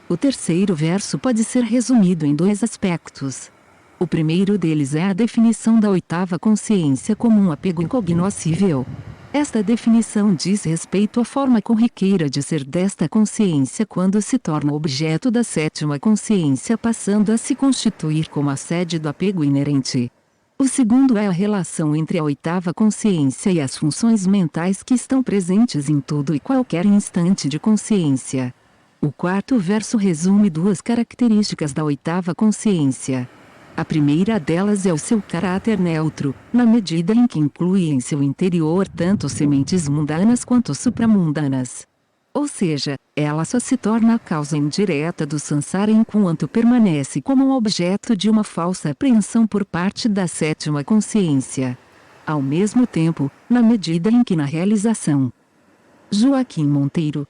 O terceiro verso pode ser resumido em 2 aspectos. O primeiro deles é a definição da 8ª consciência como um apego incognoscível. Esta definição diz respeito à forma corriqueira de ser desta consciência quando se torna objeto da 7ª consciência, passando a se constituir como a sede do apego inerente. O segundo é a relação entre a 8ª consciência e as funções mentais que estão presentes em todo e qualquer instante de consciência. O quarto verso resume 2 características da 8ª consciência. A primeira delas é o seu caráter neutro, na medida em que inclui em seu interior tanto sementes mundanas quanto supramundanas. Ou seja, ela só se torna a causa indireta do samsara enquanto permanece como um objeto de uma falsa apreensão por parte da 7ª consciência. Ao mesmo tempo, na medida em que na realização. Joaquim Monteiro.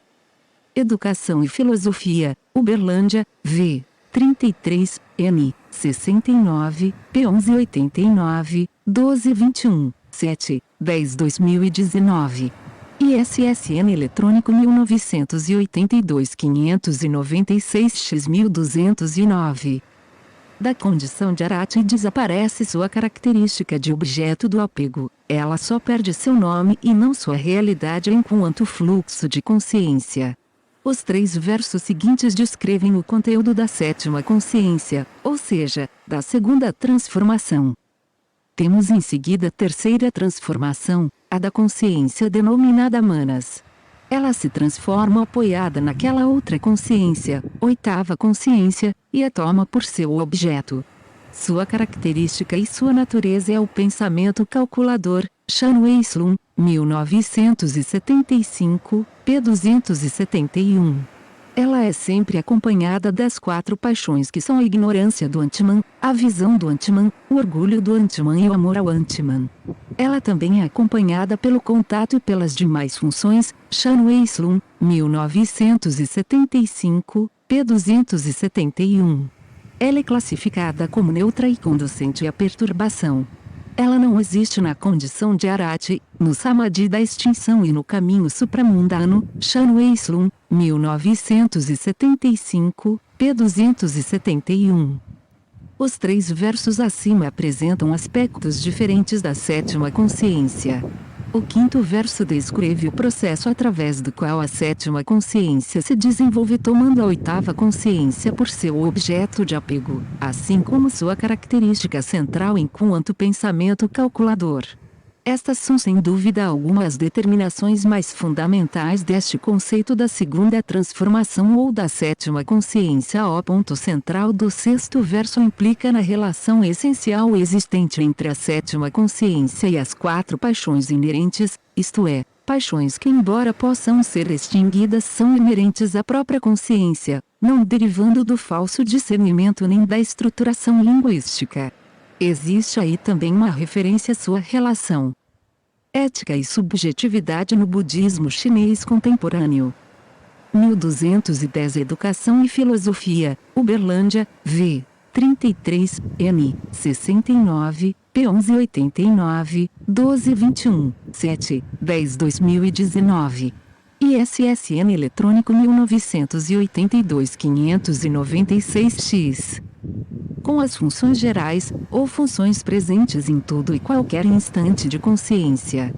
Educação e Filosofia, Uberlândia, v. 33, n. 69, p. 1189, 1221, 7, 10 2019. ISSN eletrônico 1982-596-X1209. Da condição de Arati desaparece sua característica de objeto do apego. Ela só perde seu nome e não sua realidade enquanto fluxo de consciência. Os 3 versos seguintes descrevem o conteúdo da 7ª consciência, ou seja, da segunda transformação. Temos em seguida a terceira transformação, a da consciência denominada Manas. Ela se transforma apoiada naquela outra consciência, 8ª consciência, e a toma por seu objeto. Sua característica e sua natureza é o pensamento calculador. Chan Wei-Slun, 1975, p. 271. Ela é sempre acompanhada das 4 paixões que são a ignorância do Antman, a visão do Antman, o orgulho do Antman e o amor ao Antman. Ela também é acompanhada pelo contato e pelas demais funções. Chan Wei-Slun, 1975, p. 271. Ela é classificada como neutra e conducente à perturbação. Ela não existe na condição de Arati, no Samadhi da extinção e no caminho supramundano. Chan Wei-Slun, 1975, p. 271. Os 3 versos acima apresentam aspectos diferentes da 7ª consciência. O 5º verso descreve o processo através do qual a 7ª consciência se desenvolve tomando a 8ª consciência por seu objeto de apego, assim como sua característica central enquanto pensamento calculador. Estas são sem dúvida alguma as determinações mais fundamentais deste conceito da segunda transformação ou da 7ª consciência. O ponto central do 6º verso implica na relação essencial existente entre a 7ª consciência e as 4 paixões inerentes, isto é, paixões que embora possam ser extinguidas são inerentes à própria consciência, não derivando do falso discernimento nem da estruturação linguística. Existe aí também uma referência à sua relação. Ética e subjetividade no budismo chinês contemporâneo. 1210 Educação e Filosofia, Uberlândia, v. 33, n. 69, p. 1189, 1221, 7, 10 2019. ISSN eletrônico 1982-596-X. Com as funções gerais, ou funções presentes em todo e qualquer instante de consciência.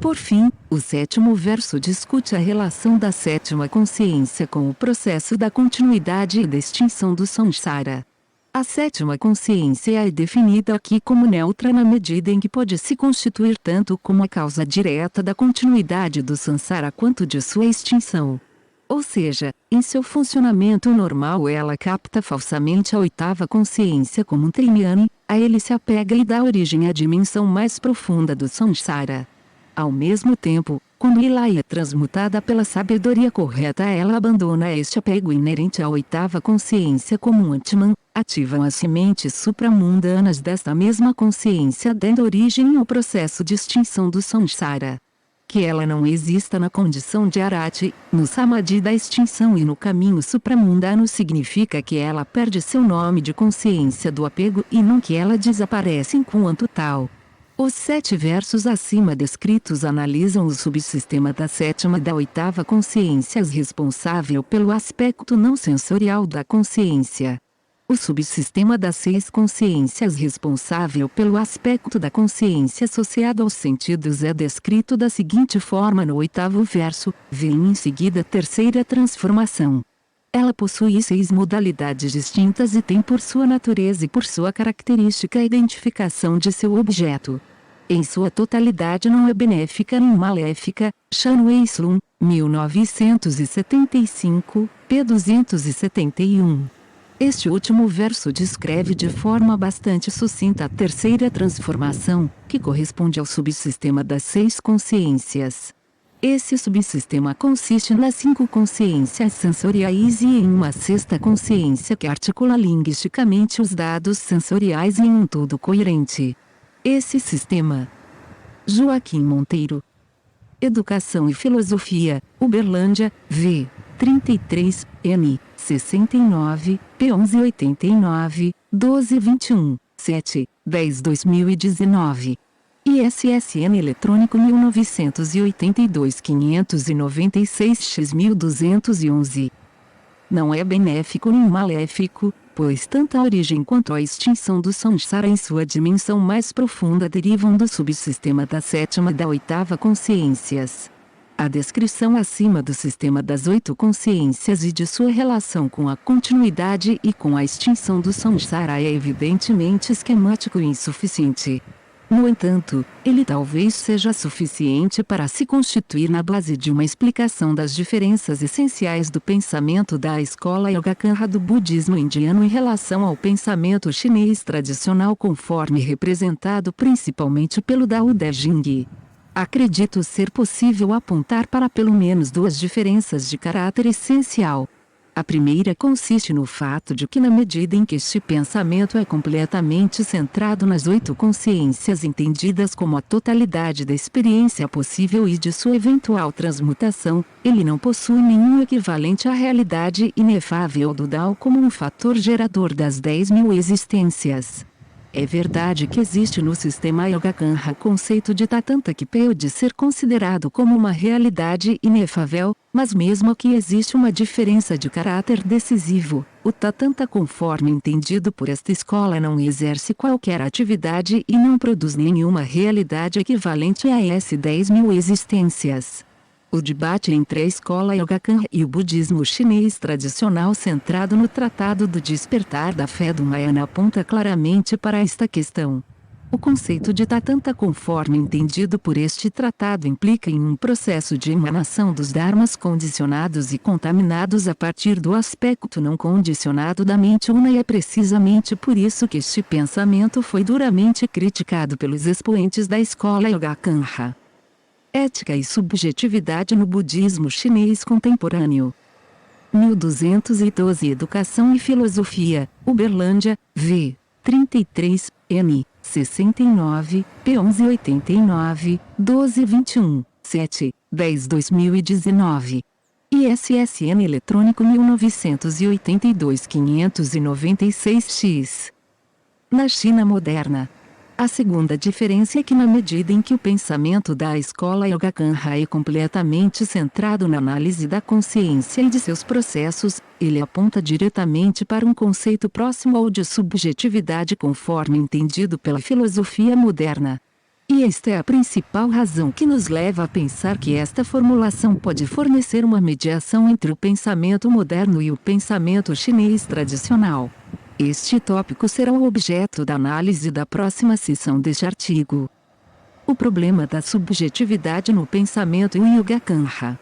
Por fim, o sétimo verso discute a relação da sétima consciência com o processo da continuidade e da extinção do samsara. A sétima consciência é definida aqui como neutra na medida em que pode se constituir tanto como a causa direta da continuidade do samsara quanto de sua extinção. Ou seja, em seu funcionamento normal ela capta falsamente a oitava consciência como um triniane, a ele se apega e dá origem à dimensão mais profunda do samsara. Ao mesmo tempo, quando ela é transmutada pela sabedoria correta, ela abandona este apego inerente à oitava consciência como um Atman, ativam as sementes supramundanas desta mesma consciência dando origem ao processo de extinção do samsara. Que ela não exista na condição de arati, no samadhi da extinção e no caminho supramundano significa que ela perde seu nome de consciência do apego e não que ela desaparece enquanto tal. Os 7 versos acima descritos analisam o subsistema da sétima e da oitava consciências responsável pelo aspecto não sensorial da consciência. O subsistema das 6 consciências responsável pelo aspecto da consciência associado aos sentidos é descrito da seguinte forma no 8º verso, vem em seguida a terceira transformação. Ela possui 6 modalidades distintas e tem por sua natureza e por sua característica a identificação de seu objeto. Em sua totalidade não é benéfica nem maléfica. Shanwei Slum, 1975, p. 271. Este último verso descreve de forma bastante sucinta a terceira transformação, que corresponde ao subsistema das 6 consciências. Esse subsistema consiste nas 5 consciências sensoriais e em uma sexta consciência que articula linguisticamente os dados sensoriais em um todo coerente. Esse sistema. Joaquim Monteiro. Educação e Filosofia, Uberlândia, v. 33, n. 69, p. 1189, 1221, 7, 10/2019. ISSN eletrônico 1982-596-x1211. Não é benéfico nem maléfico, pois tanto a origem quanto a extinção do samsara em sua dimensão mais profunda derivam do subsistema da sétima e da oitava consciências. A descrição acima do sistema das 8 consciências e de sua relação com a continuidade e com a extinção do samsara é evidentemente esquemático e insuficiente. No entanto, ele talvez seja suficiente para se constituir na base de uma explicação das diferenças essenciais do pensamento da escola Yogacanra do budismo indiano em relação ao pensamento chinês tradicional conforme representado principalmente pelo Dao De Jing. Acredito ser possível apontar para pelo menos 2 diferenças de caráter essencial. A primeira consiste no fato de que na medida em que este pensamento é completamente centrado nas 8 consciências entendidas como a totalidade da experiência possível e de sua eventual transmutação, ele não possui nenhum equivalente à realidade inefável do Tao como um fator gerador das 10.000 existências. É verdade que existe no sistema Yogacanra conceito de Tatanta que pode ser considerado como uma realidade inefável, mas mesmo que existe uma diferença de caráter decisivo, o Tatanta conforme entendido por esta escola não exerce qualquer atividade e não produz nenhuma realidade equivalente a essas 10.000 existências. O debate entre a escola Yogacanra e o budismo chinês tradicional centrado no Tratado do Despertar da Fé do Mahayana aponta claramente para esta questão. O conceito de Tatanta conforme entendido por este tratado implica em um processo de emanação dos dharmas condicionados e contaminados a partir do aspecto não condicionado da mente una e é precisamente por isso que este pensamento foi duramente criticado pelos expoentes da escola Yogacanra. Ética e subjetividade no budismo chinês contemporâneo. 1212 Educação e Filosofia, Uberlândia, v. 33, n. 69, p. 1189, 1221, 7, 10/2019. ISSN eletrônico 1982-596-x. Na China moderna. A segunda diferença é que na medida em que o pensamento da escola Yogacanra é completamente centrado na análise da consciência e de seus processos, ele aponta diretamente para um conceito próximo ao de subjetividade conforme entendido pela filosofia moderna. E esta é a principal razão que nos leva a pensar que esta formulação pode fornecer uma mediação entre o pensamento moderno e o pensamento chinês tradicional. Este tópico será o objeto da análise da próxima sessão deste artigo. O problema da subjetividade no pensamento Yoga Kanha.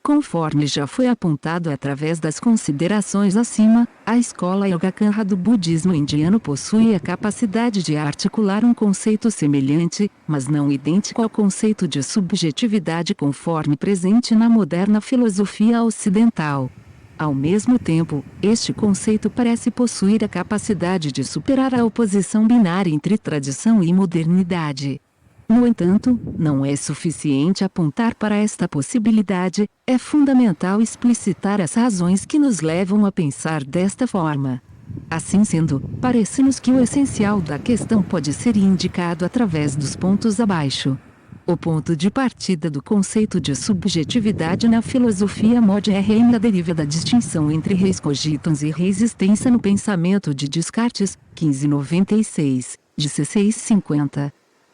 Conforme já foi apontado através das considerações acima, a escola Yoga Kanha do budismo indiano possui a capacidade de articular um conceito semelhante, mas não idêntico ao conceito de subjetividade conforme presente na moderna filosofia ocidental. Ao mesmo tempo, este conceito parece possuir a capacidade de superar a oposição binária entre tradição e modernidade. No entanto, não é suficiente apontar para esta possibilidade, é fundamental explicitar as razões que nos levam a pensar desta forma. Assim sendo, parece-nos que o essencial da questão pode ser indicado através dos pontos abaixo. O ponto de partida do conceito de subjetividade na filosofia moderna deriva da distinção entre res cogitans e resistência no pensamento de Descartes, 1596, de 1650.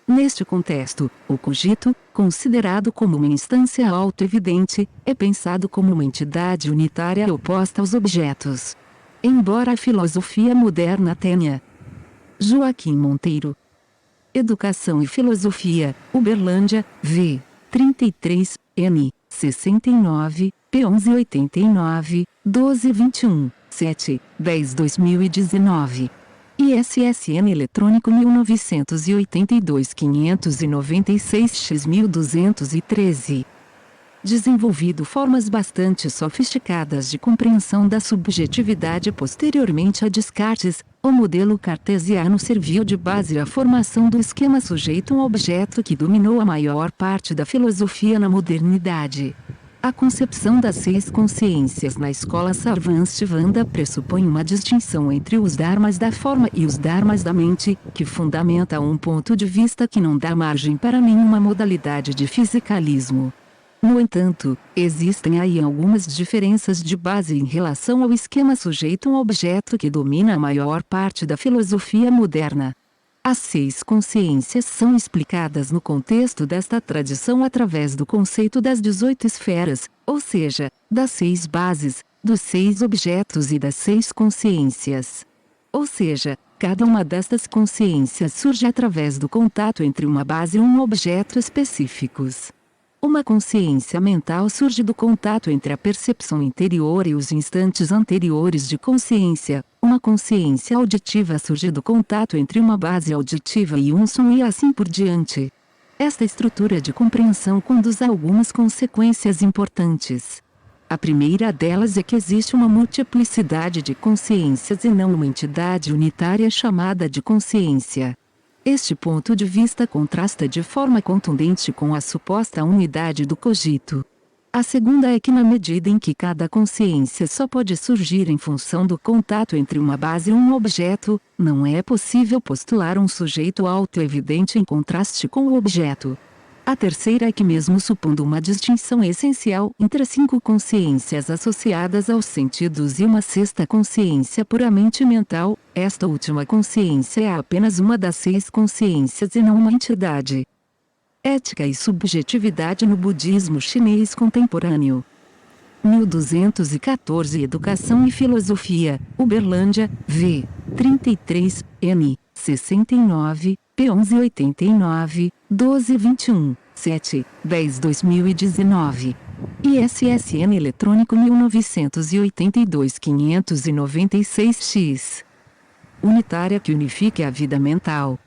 Neste contexto, o cogito, considerado como uma instância auto-evidente, é pensado como uma entidade unitária oposta aos objetos. Embora a filosofia moderna tenha. Joaquim Monteiro. Educação e Filosofia, Uberlândia, v. 33, n. 69, p. 1189, 1221, 7, 10/2019. ISSN eletrônico 1982-596-x1213. Desenvolvido formas bastante sofisticadas de compreensão da subjetividade posteriormente a Descartes, o modelo cartesiano serviu de base à formação do esquema sujeito-objeto que dominou a maior parte da filosofia na modernidade. A concepção das 6 consciências na escola Sarvastivada pressupõe uma distinção entre os dharmas da forma e os dharmas da mente, que fundamenta um ponto de vista que não dá margem para nenhuma modalidade de fisicalismo. No entanto, existem aí algumas diferenças de base em relação ao esquema sujeito-objeto que domina a maior parte da filosofia moderna. As 6 consciências são explicadas no contexto desta tradição através do conceito das 18 esferas, ou seja, das 6 bases, dos 6 objetos e das 6 consciências. Ou seja, cada uma destas consciências surge através do contato entre uma base e um objeto específicos. Uma consciência mental surge do contato entre a percepção interior e os instantes anteriores de consciência. Uma consciência auditiva surge do contato entre uma base auditiva e um som e assim por diante. Esta estrutura de compreensão conduz a algumas consequências importantes. A primeira delas é que existe uma multiplicidade de consciências e não uma entidade unitária chamada de consciência. Este ponto de vista contrasta de forma contundente com a suposta unidade do cogito. A segunda é que na medida em que cada consciência só pode surgir em função do contato entre uma base e um objeto, não é possível postular um sujeito auto-evidente em contraste com o objeto. A terceira é que mesmo supondo uma distinção essencial entre as 5 consciências associadas aos sentidos e uma sexta consciência puramente mental, esta última consciência é apenas uma das 6 consciências e não uma entidade. Ética e subjetividade no budismo chinês contemporâneo. 1214 Educação e Filosofia, Uberlândia, v. 33, n. 69, p. 1189, 1221, 7, 10/2019. ISSN eletrônico 1982-596-x. Unitária que unifique a vida mental.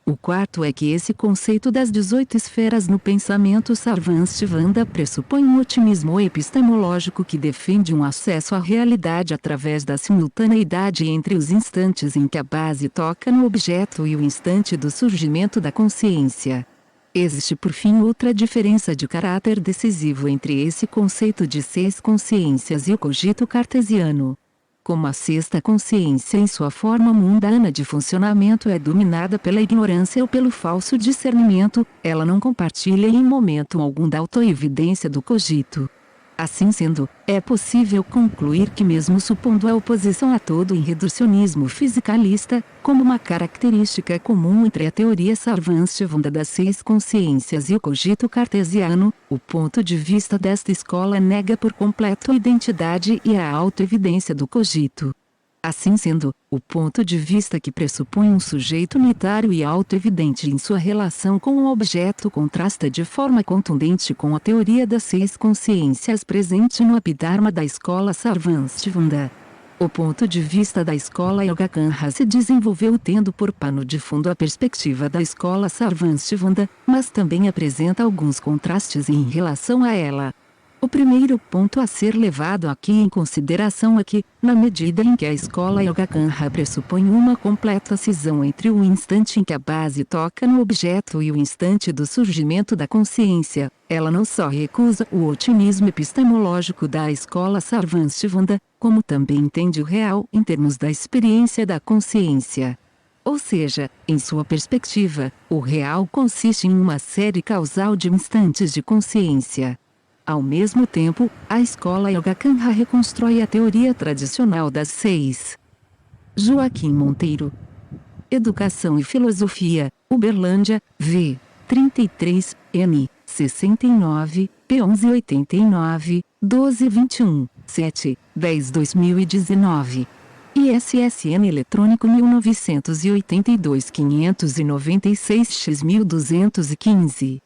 O quarto é que esse conceito das 18 esferas no pensamento Sarvastivada pressupõe um otimismo epistemológico que defende um acesso à realidade através da simultaneidade entre os instantes em que a base toca no objeto e o instante do surgimento da consciência. Existe por fim outra diferença de caráter decisivo entre esse conceito de 6 consciências e o cogito cartesiano. Como a sexta consciência em sua forma mundana de funcionamento é dominada pela ignorância ou pelo falso discernimento, ela não compartilha em momento algum da autoevidência do cogito. Assim sendo, é possível concluir que, mesmo supondo a oposição a todo o reducionismo fisicalista, como uma característica comum entre a teoria Sarvanstivanda das 6 consciências e o cogito cartesiano, o ponto de vista desta escola nega por completo a identidade e a autoevidência do cogito. Assim sendo, o ponto de vista que pressupõe um sujeito unitário e autoevidente em sua relação com o objeto contrasta de forma contundente com a teoria das 6 consciências presente no Abhidharma da escola Sarvanstivanda. O ponto de vista da escola Yogacanra se desenvolveu tendo por pano de fundo a perspectiva da escola Sarvanstivanda, mas também apresenta alguns contrastes em relação a ela. O primeiro ponto a ser levado aqui em consideração é que, na medida em que a escola Yogacanra pressupõe uma completa cisão entre o instante em que a base toca no objeto e o instante do surgimento da consciência, ela não só recusa o otimismo epistemológico da escola Sarvanstivanda, como também entende o real em termos da experiência da consciência. Ou seja, em sua perspectiva, o real consiste em uma série causal de instantes de consciência. Ao mesmo tempo, a escola Yogacanra reconstrói a teoria tradicional das 6. Joaquim Monteiro. Educação e Filosofia, Uberlândia, V. 33, N. 69, P. 1189, 1221, 7, 10 2019. ISSN eletrônico 1982-596-X1215.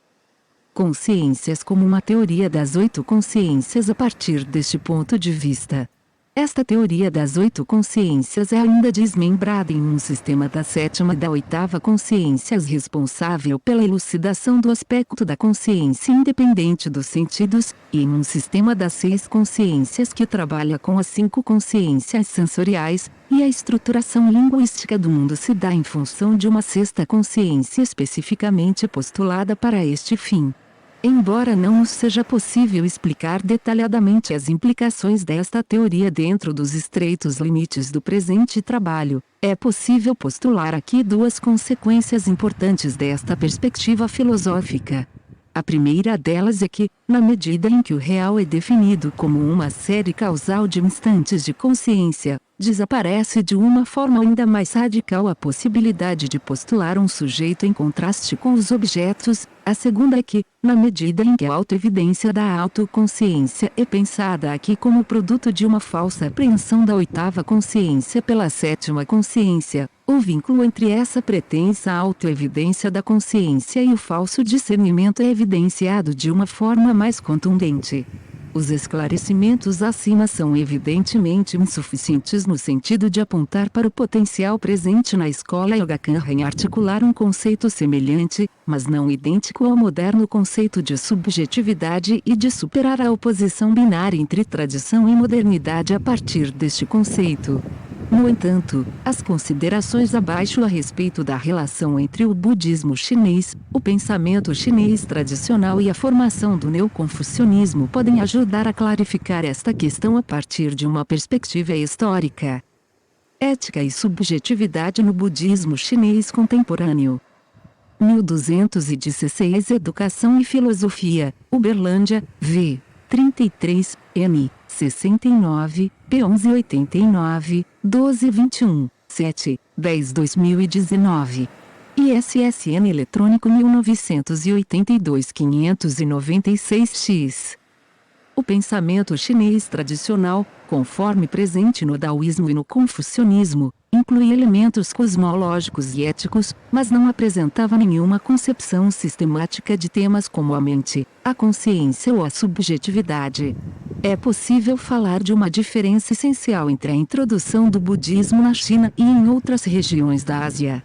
Consciências como uma teoria das 8 consciências a partir deste ponto de vista. Esta teoria das 8 consciências é ainda desmembrada em um sistema da 7ª e da 8ª consciências responsável pela elucidação do aspecto da consciência independente dos sentidos, e em um sistema das 6 consciências que trabalha com as 5 consciências sensoriais, e a estruturação linguística do mundo se dá em função de uma 6ª consciência especificamente postulada para este fim. Embora não nos seja possível explicar detalhadamente as implicações desta teoria dentro dos estreitos limites do presente trabalho, é possível postular aqui 2 consequências importantes desta perspectiva filosófica. A primeira delas é que, na medida em que o real é definido como uma série causal de instantes de consciência, desaparece de uma forma ainda mais radical a possibilidade de postular um sujeito em contraste com os objetos. A segunda é que, na medida em que a autoevidência da autoconsciência é pensada aqui como produto de uma falsa apreensão da 8ª consciência pela 7ª consciência, o vínculo entre essa pretensa autoevidência da consciência e o falso discernimento é evidenciado de uma forma mais contundente. Os esclarecimentos acima são evidentemente insuficientes no sentido de apontar para o potencial presente na escola Yogacanra em articular um conceito semelhante, mas não idêntico ao moderno conceito de subjetividade e de superar a oposição binária entre tradição e modernidade a partir deste conceito. No entanto, as considerações abaixo a respeito da relação entre o budismo chinês, o pensamento chinês tradicional e a formação do neoconfucionismo podem ajudar a clarificar esta questão a partir de uma perspectiva histórica. Ética e subjetividade no budismo chinês contemporâneo. 1216 Educação e Filosofia, Uberlândia, V. 33, N. 69, P. 1189, 1221, 7, 10 2019. ISSN eletrônico 1982-596-X. O pensamento chinês tradicional, conforme presente no daoísmo e no confucionismo, inclui elementos cosmológicos e éticos, mas não apresentava nenhuma concepção sistemática de temas como a mente, a consciência ou a subjetividade. É possível falar de uma diferença essencial entre a introdução do budismo na China e em outras regiões da Ásia.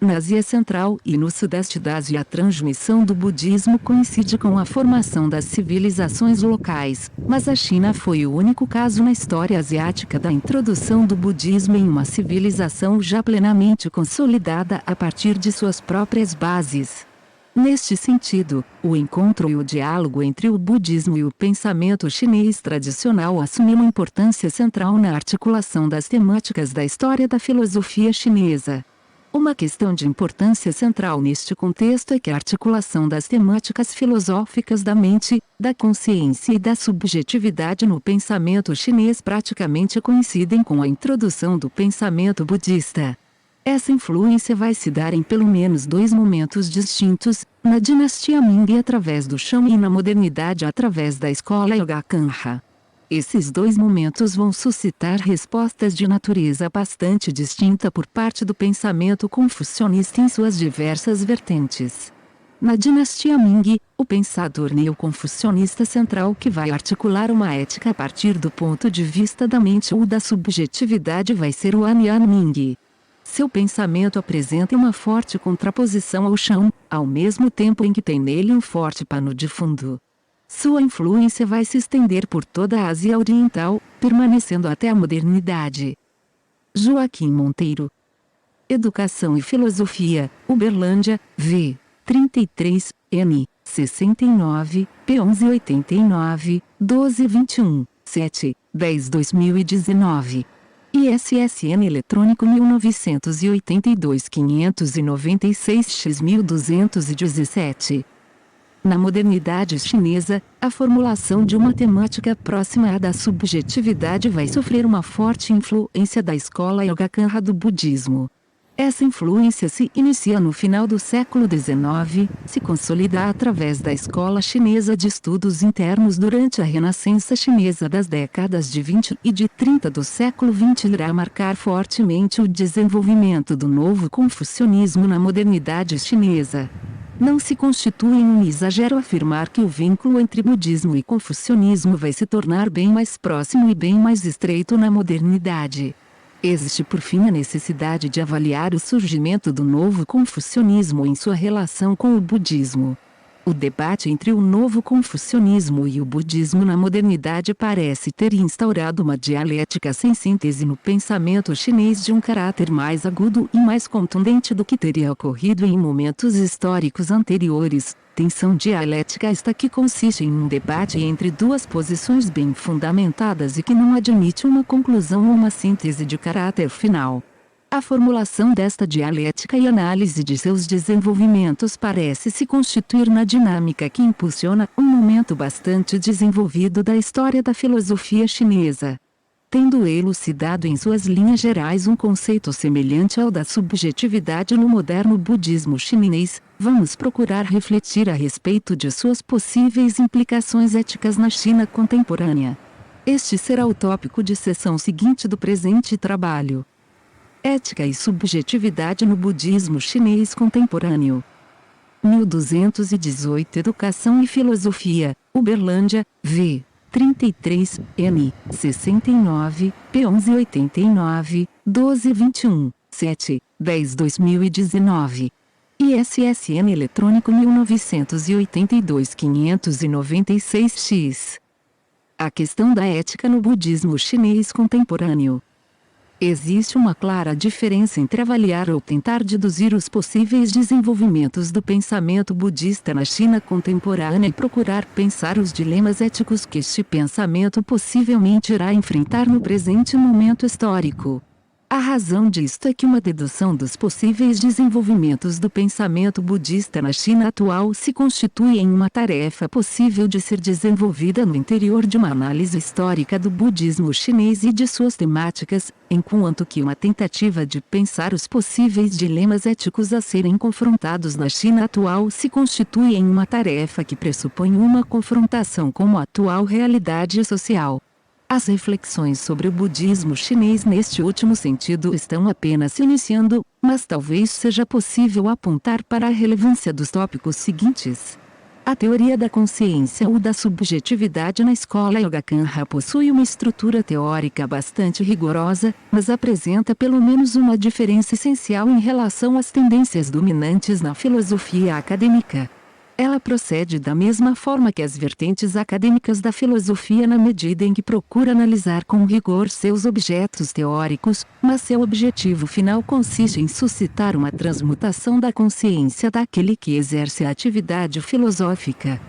Na Ásia Central e no Sudeste da Ásia, a transmissão do budismo coincide com a formação das civilizações locais, mas a China foi o único caso na história asiática da introdução do budismo em uma civilização já plenamente consolidada a partir de suas próprias bases. Neste sentido, o encontro e o diálogo entre o budismo e o pensamento chinês tradicional assume uma importância central na articulação das temáticas da história da filosofia chinesa. Uma questão de importância central neste contexto é que a articulação das temáticas filosóficas da mente, da consciência e da subjetividade no pensamento chinês praticamente coincidem com a introdução do pensamento budista. Essa influência vai se dar em pelo menos dois momentos distintos, na dinastia Ming através do Shang e na modernidade através da escola Yogacanha. Esses dois momentos vão suscitar respostas de natureza bastante distinta por parte do pensamento confucionista em suas diversas vertentes. Na dinastia Ming, o pensador neoconfucionista central que vai articular uma ética a partir do ponto de vista da mente ou da subjetividade vai ser o Anyan Ming. Seu pensamento apresenta uma forte contraposição ao Shang, ao mesmo tempo em que tem nele um forte pano de fundo. Sua influência vai se estender por toda a Ásia Oriental, permanecendo até a modernidade. Joaquim Monteiro. Educação e Filosofia, Uberlândia, V. 33, N. 69, P. 1189, 1221, 7, 10/2019. ISSN eletrônico 1982-596-X1217. Na modernidade chinesa, a formulação de uma temática próxima à da subjetividade vai sofrer uma forte influência da escola Yogacanha do budismo. Essa influência se inicia no final do século XIX, se consolida através da escola chinesa de estudos internos durante a Renascença chinesa das décadas de 20 e de 30 do século XX irá marcar fortemente o desenvolvimento do novo confucionismo na modernidade chinesa. Não se constitui um exagero afirmar que o vínculo entre budismo e confucionismo vai se tornar bem mais próximo e bem mais estreito na modernidade. Existe por fim a necessidade de avaliar o surgimento do novo confucionismo em sua relação com o budismo. O debate entre o novo confucionismo e o budismo na modernidade parece ter instaurado uma dialética sem síntese no pensamento chinês de um caráter mais agudo e mais contundente do que teria ocorrido em momentos históricos anteriores. Tensão dialética esta que consiste em um debate entre duas posições bem fundamentadas e que não admite uma conclusão ou uma síntese de caráter final. A formulação desta dialética e análise de seus desenvolvimentos parece se constituir na dinâmica que impulsiona um momento bastante desenvolvido da história da filosofia chinesa. Tendo elucidado em suas linhas gerais um conceito semelhante ao da subjetividade no moderno budismo chinês, vamos procurar refletir a respeito de suas possíveis implicações éticas na China contemporânea. Este será o tópico de sessão seguinte do presente trabalho. Ética e subjetividade no budismo chinês contemporâneo. 1218 Educação e Filosofia, Uberlândia, V. 33, N. 69, P. 1189, 1221, 7, 10/2019. ISSN eletrônico 1982-596-X. A questão da ética no budismo chinês contemporâneo. Existe uma clara diferença entre avaliar ou tentar deduzir os possíveis desenvolvimentos do pensamento budista na China contemporânea e procurar pensar os dilemas éticos que este pensamento possivelmente irá enfrentar no presente momento histórico. A razão disto é que uma dedução dos possíveis desenvolvimentos do pensamento budista na China atual se constitui em uma tarefa possível de ser desenvolvida no interior de uma análise histórica do budismo chinês e de suas temáticas, enquanto que uma tentativa de pensar os possíveis dilemas éticos a serem confrontados na China atual se constitui em uma tarefa que pressupõe uma confrontação com a atual realidade social. As reflexões sobre o budismo chinês neste último sentido estão apenas se iniciando, mas talvez seja possível apontar para a relevância dos tópicos seguintes. A teoria da consciência ou da subjetividade na escola Yogacanha possui uma estrutura teórica bastante rigorosa, mas apresenta pelo menos uma diferença essencial em relação às tendências dominantes na filosofia acadêmica. Ela procede da mesma forma que as vertentes acadêmicas da filosofia na medida em que procura analisar com rigor seus objetos teóricos, mas seu objetivo final consiste em suscitar uma transmutação da consciência daquele que exerce a atividade filosófica.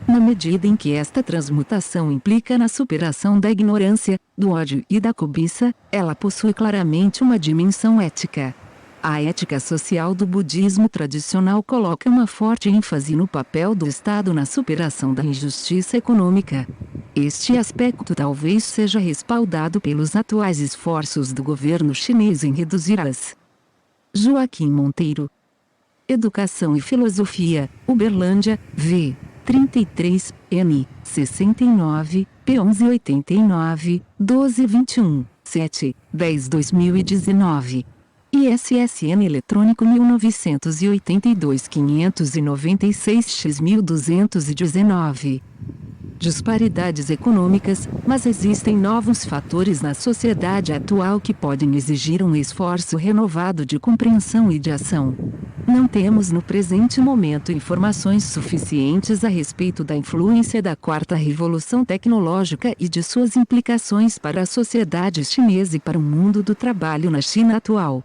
Na medida em que esta transmutação implica na superação da ignorância, do ódio e da cobiça, ela possui claramente uma dimensão ética. A ética social do budismo tradicional coloca uma forte ênfase no papel do Estado na superação da injustiça econômica. Este aspecto talvez seja respaldado pelos atuais esforços do governo chinês em reduzi-las. Joaquim Monteiro. Educação e Filosofia, Uberlândia, V. 33, N. 69, P. 1189, 1221, 7, 10 2019. ISSN eletrônico 1982-596-X1219. Disparidades econômicas, mas existem novos fatores na sociedade atual que podem exigir um esforço renovado de compreensão e de ação. Não temos no presente momento informações suficientes a respeito da influência da Quarta Revolução Tecnológica e de suas implicações para a sociedade chinesa e para o mundo do trabalho na China atual.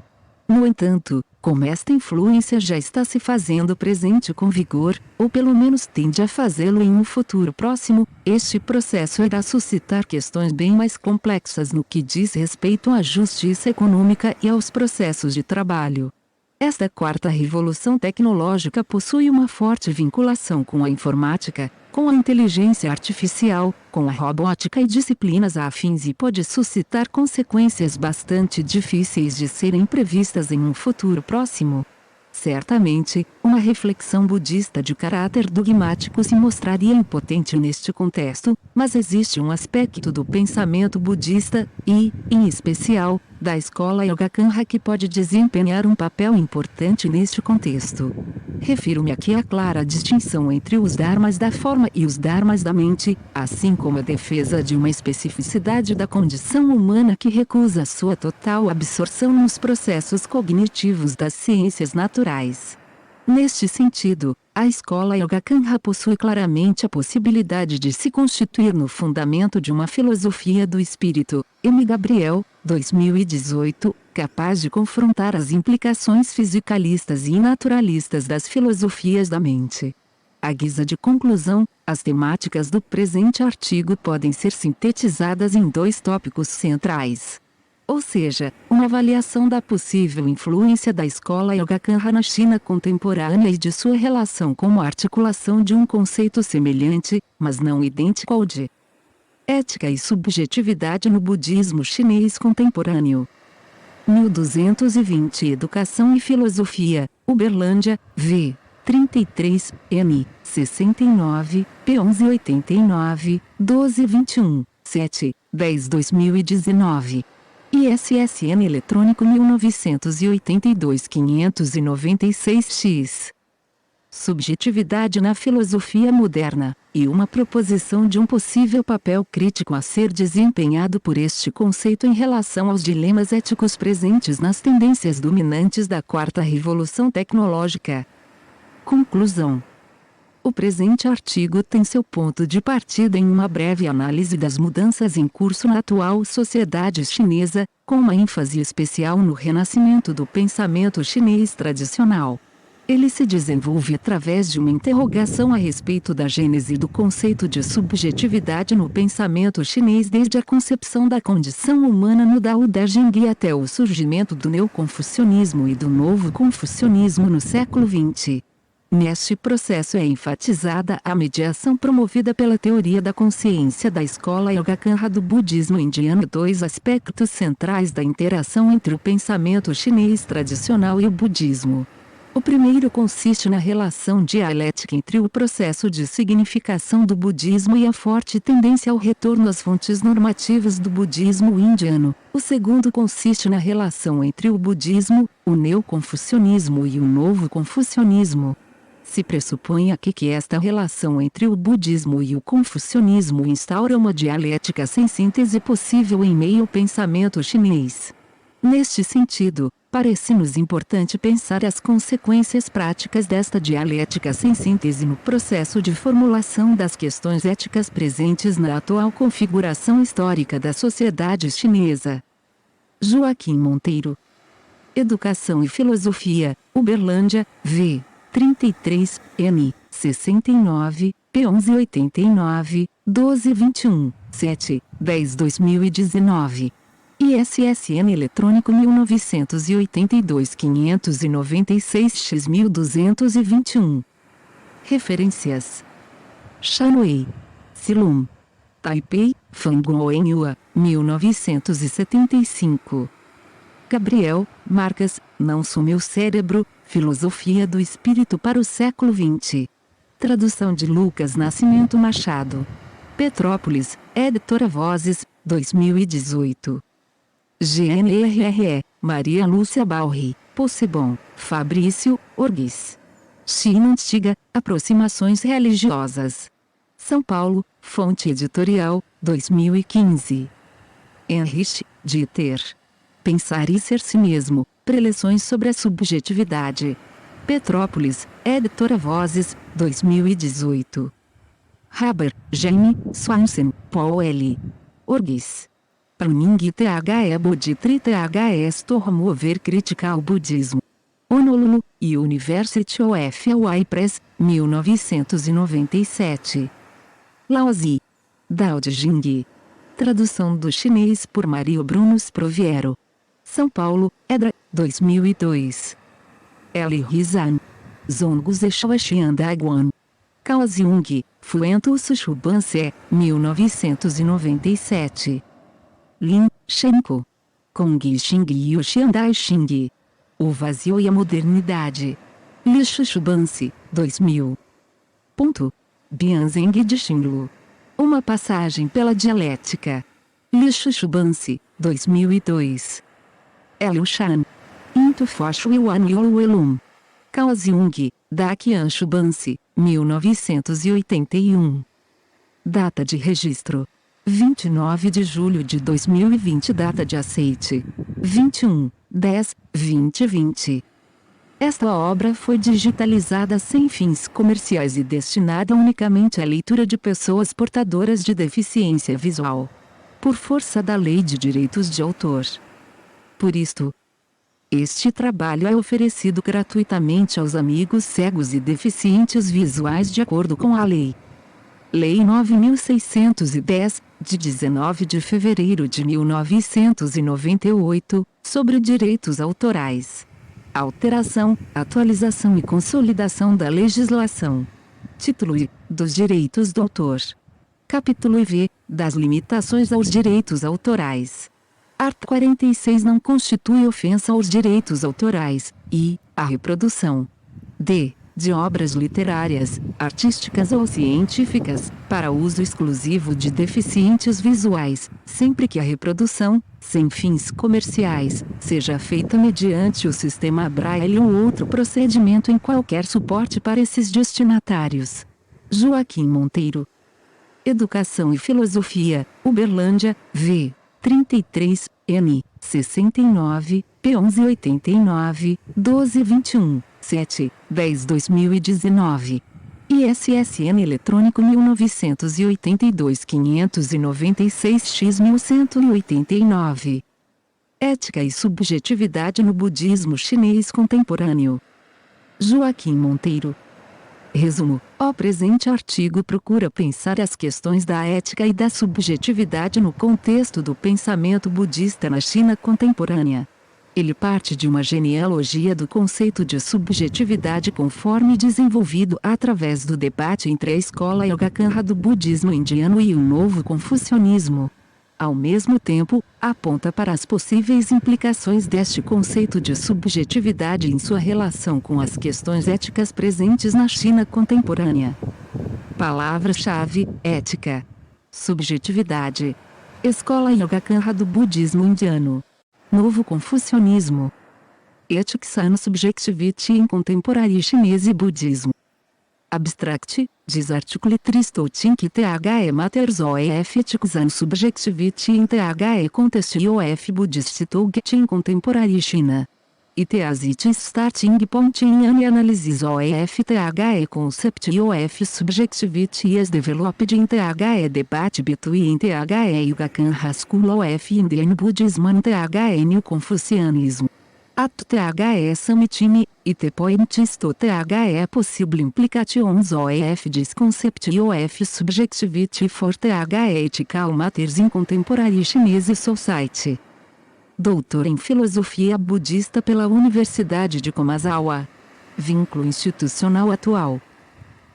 No entanto, como esta influência já está se fazendo presente com vigor, ou pelo menos tende a fazê-lo em um futuro próximo, este processo irá suscitar questões bem mais complexas no que diz respeito à justiça econômica e aos processos de trabalho. Esta quarta revolução tecnológica possui uma forte vinculação com a informática, com a inteligência artificial, com a robótica e disciplinas afins e pode suscitar consequências bastante difíceis de serem previstas em um futuro próximo. Certamente, uma reflexão budista de caráter dogmático se mostraria impotente neste contexto, mas existe um aspecto do pensamento budista, e, em especial, da escola Yogacanra que pode desempenhar um papel importante neste contexto. Refiro-me aqui à clara distinção entre os dharmas da forma e os dharmas da mente, assim como a defesa de uma especificidade da condição humana que recusa sua total absorção nos processos cognitivos das ciências naturais. Neste sentido, a escola Yogacanra possui claramente a possibilidade de se constituir no fundamento de uma filosofia do espírito, M. Gabriel, 2018, capaz de confrontar as implicações fisicalistas e naturalistas das filosofias da mente. À guisa de conclusão, as temáticas do presente artigo podem ser sintetizadas em dois tópicos centrais. Ou seja, uma avaliação da possível influência da escola Yogacanra na China contemporânea e de sua relação com a articulação de um conceito semelhante, mas não idêntico ao de ética e subjetividade no budismo chinês contemporâneo. 1220 Educação e Filosofia, Uberlândia, V. 33, N. 69, P. 1189, 1221, 7, 10 2019. ISSN eletrônico 1982-596-X. Subjetividade na filosofia moderna, e uma proposição de um possível papel crítico a ser desempenhado por este conceito em relação aos dilemas éticos presentes nas tendências dominantes da quarta revolução tecnológica. Conclusão. O presente artigo tem seu ponto de partida em uma breve análise das mudanças em curso na atual sociedade chinesa, com uma ênfase especial no renascimento do pensamento chinês tradicional. Ele se desenvolve através de uma interrogação a respeito da gênese do conceito de subjetividade no pensamento chinês desde a concepção da condição humana no Dao Da Jing até o surgimento do neoconfucionismo e do novo confucionismo no século XX. Neste processo é enfatizada a mediação promovida pela teoria da consciência da escola Yogacanra do budismo indiano. Dois aspectos centrais da interação entre o pensamento chinês tradicional e o budismo. O primeiro consiste na relação dialética entre o processo de significação do budismo e a forte tendência ao retorno às fontes normativas do budismo indiano. O segundo consiste na relação entre o budismo, o neoconfucionismo e o novo confucionismo. Se pressupõe aqui que esta relação entre o budismo e o confucionismo instaura uma dialética sem síntese possível em meio ao pensamento chinês. Neste sentido, parece-nos importante pensar as consequências práticas desta dialética sem síntese no processo de formulação das questões éticas presentes na atual configuração histórica da sociedade chinesa. Joaquim Monteiro. Educação e Filosofia, Uberlândia, V. 33, N. 69, P. 1189, 1221, 7, 10 2019. ISSN eletrônico 1982-596-X1221. Referências: Shanwei, Silum, Taipei, Fanguoenhua, 1975. Gabriel Marques, Não Sou Meu Cérebro, Filosofia do Espírito para o Século XX. Tradução de Lucas Nascimento Machado. Petrópolis, Editora Vozes, 2018. GNRRE, Maria Lúcia Balri, Possebon, Fabrício Orgues. China Antiga, Aproximações Religiosas. São Paulo, Fonte Editorial, 2015. Heinrich Dieter. Pensar e Ser Si Mesmo, Preleções sobre a Subjetividade. Petrópolis, Editora Vozes, 2018. Haber, Jaime, Swanson, Paul L. Orgues. Planning The Bodhitri The Stormover Critical Buddhism. Honolulu, University of Hawaii Press, 1997. Laozi. Dao de Jing. Tradução do chinês por Mario Brunos Proviero. São Paulo, Edra, 2002. Eli Rizan. Zongu Zeshuaxian Daguan. Kaoziung, Fuento Sushubanse, 1997. Lin Shenko. Kong Xing Yushiandai Xing. O Vazio e a Modernidade. Li Shushubanse, 2000. Bianzeng de Xinglu. Uma Passagem pela Dialética. Li Shushubanse, 2002. Liu Shan. Into Foshui Wan Yoluelum. Kaoziung, Dakian Shubanse, 1981. Data de registro: 29 de julho de 2020. Data de aceite: 21/10/2020. Esta obra foi digitalizada sem fins comerciais e destinada unicamente à leitura de pessoas portadoras de deficiência visual, por força da Lei de Direitos de Autor. Por isto, este trabalho é oferecido gratuitamente aos amigos cegos e deficientes visuais de acordo com a Lei 9.610, de 19 de fevereiro de 1998, sobre direitos autorais. Alteração, atualização e consolidação da legislação. Título I. Dos direitos do autor. Capítulo IV. Das limitações aos direitos autorais. Art. 46 não constitui ofensa aos direitos autorais, e a reprodução d. de obras literárias, artísticas ou científicas, para uso exclusivo de deficientes visuais, sempre que a reprodução, sem fins comerciais, seja feita mediante o sistema Braille ou outro procedimento em qualquer suporte para esses destinatários. Joaquim Monteiro. Educação e Filosofia, Uberlândia, V. 33, N. 69, P. 1189, 1221, 7/10/2019. ISSN eletrônico 1982-596-X1189. Ética e Subjetividade no Budismo Chinês Contemporâneo. Joaquim Monteiro. Resumo: o presente artigo procura pensar as questões da ética e da subjetividade no contexto do pensamento budista na China contemporânea. Ele parte de uma genealogia do conceito de subjetividade conforme desenvolvido através do debate entre a escola Yogacanra do budismo indiano e o novo confucionismo. Ao mesmo tempo, aponta para as possíveis implicações deste conceito de subjetividade em sua relação com as questões éticas presentes na China contemporânea. Palavra-chave: ética, subjetividade. Escola Yogacanra do budismo indiano. Novo confucionismo. Ethics and Subjectivity in Contemporary Chinese Buddhism. Abstract, desarticule Tristo Think The Matters of Ethics and Subjectivity in The Context of Buddhist Thought in Contemporary China. It as it is starting point in an analysis of The concept of subjectivity as developed in The debate between The Yogacanra School of Indian Buddhism and The New Confucianism. At The Summit it points to The possible implications of this concept of subjectivity for The ethical matters in contemporary Chinese society. doutor em Filosofia Budista pela Universidade de Komazawa. Vínculo institucional atual.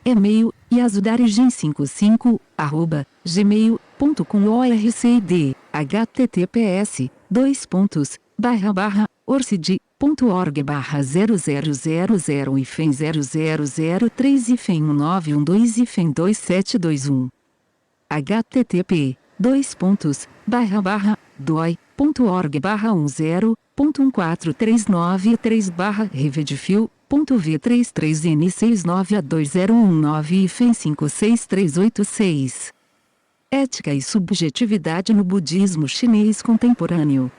E-mail, yasudarigen55@gmail.com ORCID, https://orcid.org/0000 hífen 0003 hífen 1912 hífen 2721 http://doi.org/10.43913/revedfil.v3N6920119-56386. Ética e subjetividade no budismo chinês contemporâneo.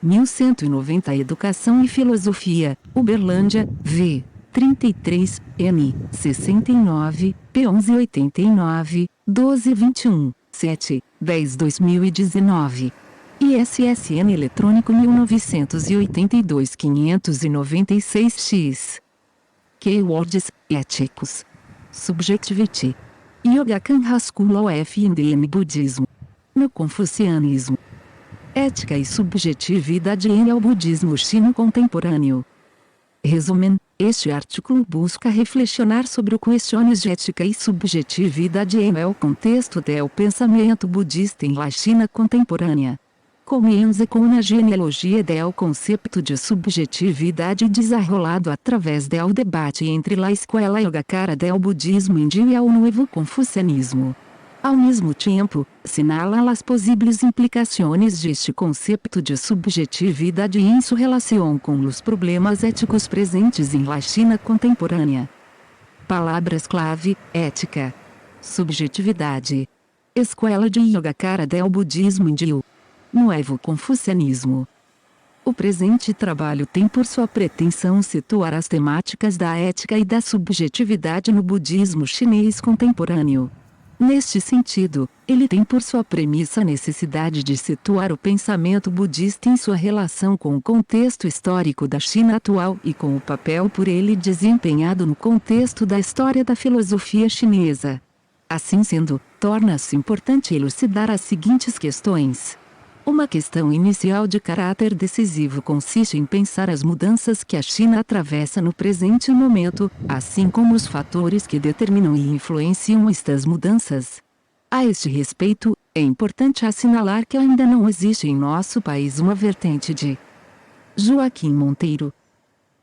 1190 Educação e Filosofia, Uberlândia, v. 33, n. 69, p. 1189, 1221, 7, 10/2019. ISSN eletrônico 1982-596-X. Keywords, éticos. Subjectivity. Yogacan School of Indian Budismo. No confucianismo. Ética e subjetividade em ao budismo chino contemporâneo. Resumen, este artigo busca reflexionar sobre o questões de ética e subjetividade em o contexto do pensamento budista em la China contemporânea. Comienza com uma genealogia do conceito de subjetividade desenrolado através do debate entre a escola Yogacara do budismo indio e o novo confucianismo. Ao mesmo tempo, assinala as possíveis implicações deste conceito de subjetividade em sua relação com os problemas éticos presentes em la China contemporânea. Palavras-clave: ética, subjetividade, escola de Yogacara do budismo indio, novo confucianismo. O presente trabalho tem por sua pretensão situar as temáticas da ética e da subjetividade no budismo chinês contemporâneo. Neste sentido, ele tem por sua premissa a necessidade de situar o pensamento budista em sua relação com o contexto histórico da China atual e com o papel por ele desempenhado no contexto da história da filosofia chinesa. Assim sendo, torna-se importante elucidar as seguintes questões. Uma questão inicial de caráter decisivo consiste em pensar as mudanças que a China atravessa no presente momento, assim como os fatores que determinam e influenciam estas mudanças. A este respeito, é importante assinalar que ainda não existe em nosso país uma vertente de Joaquim Monteiro.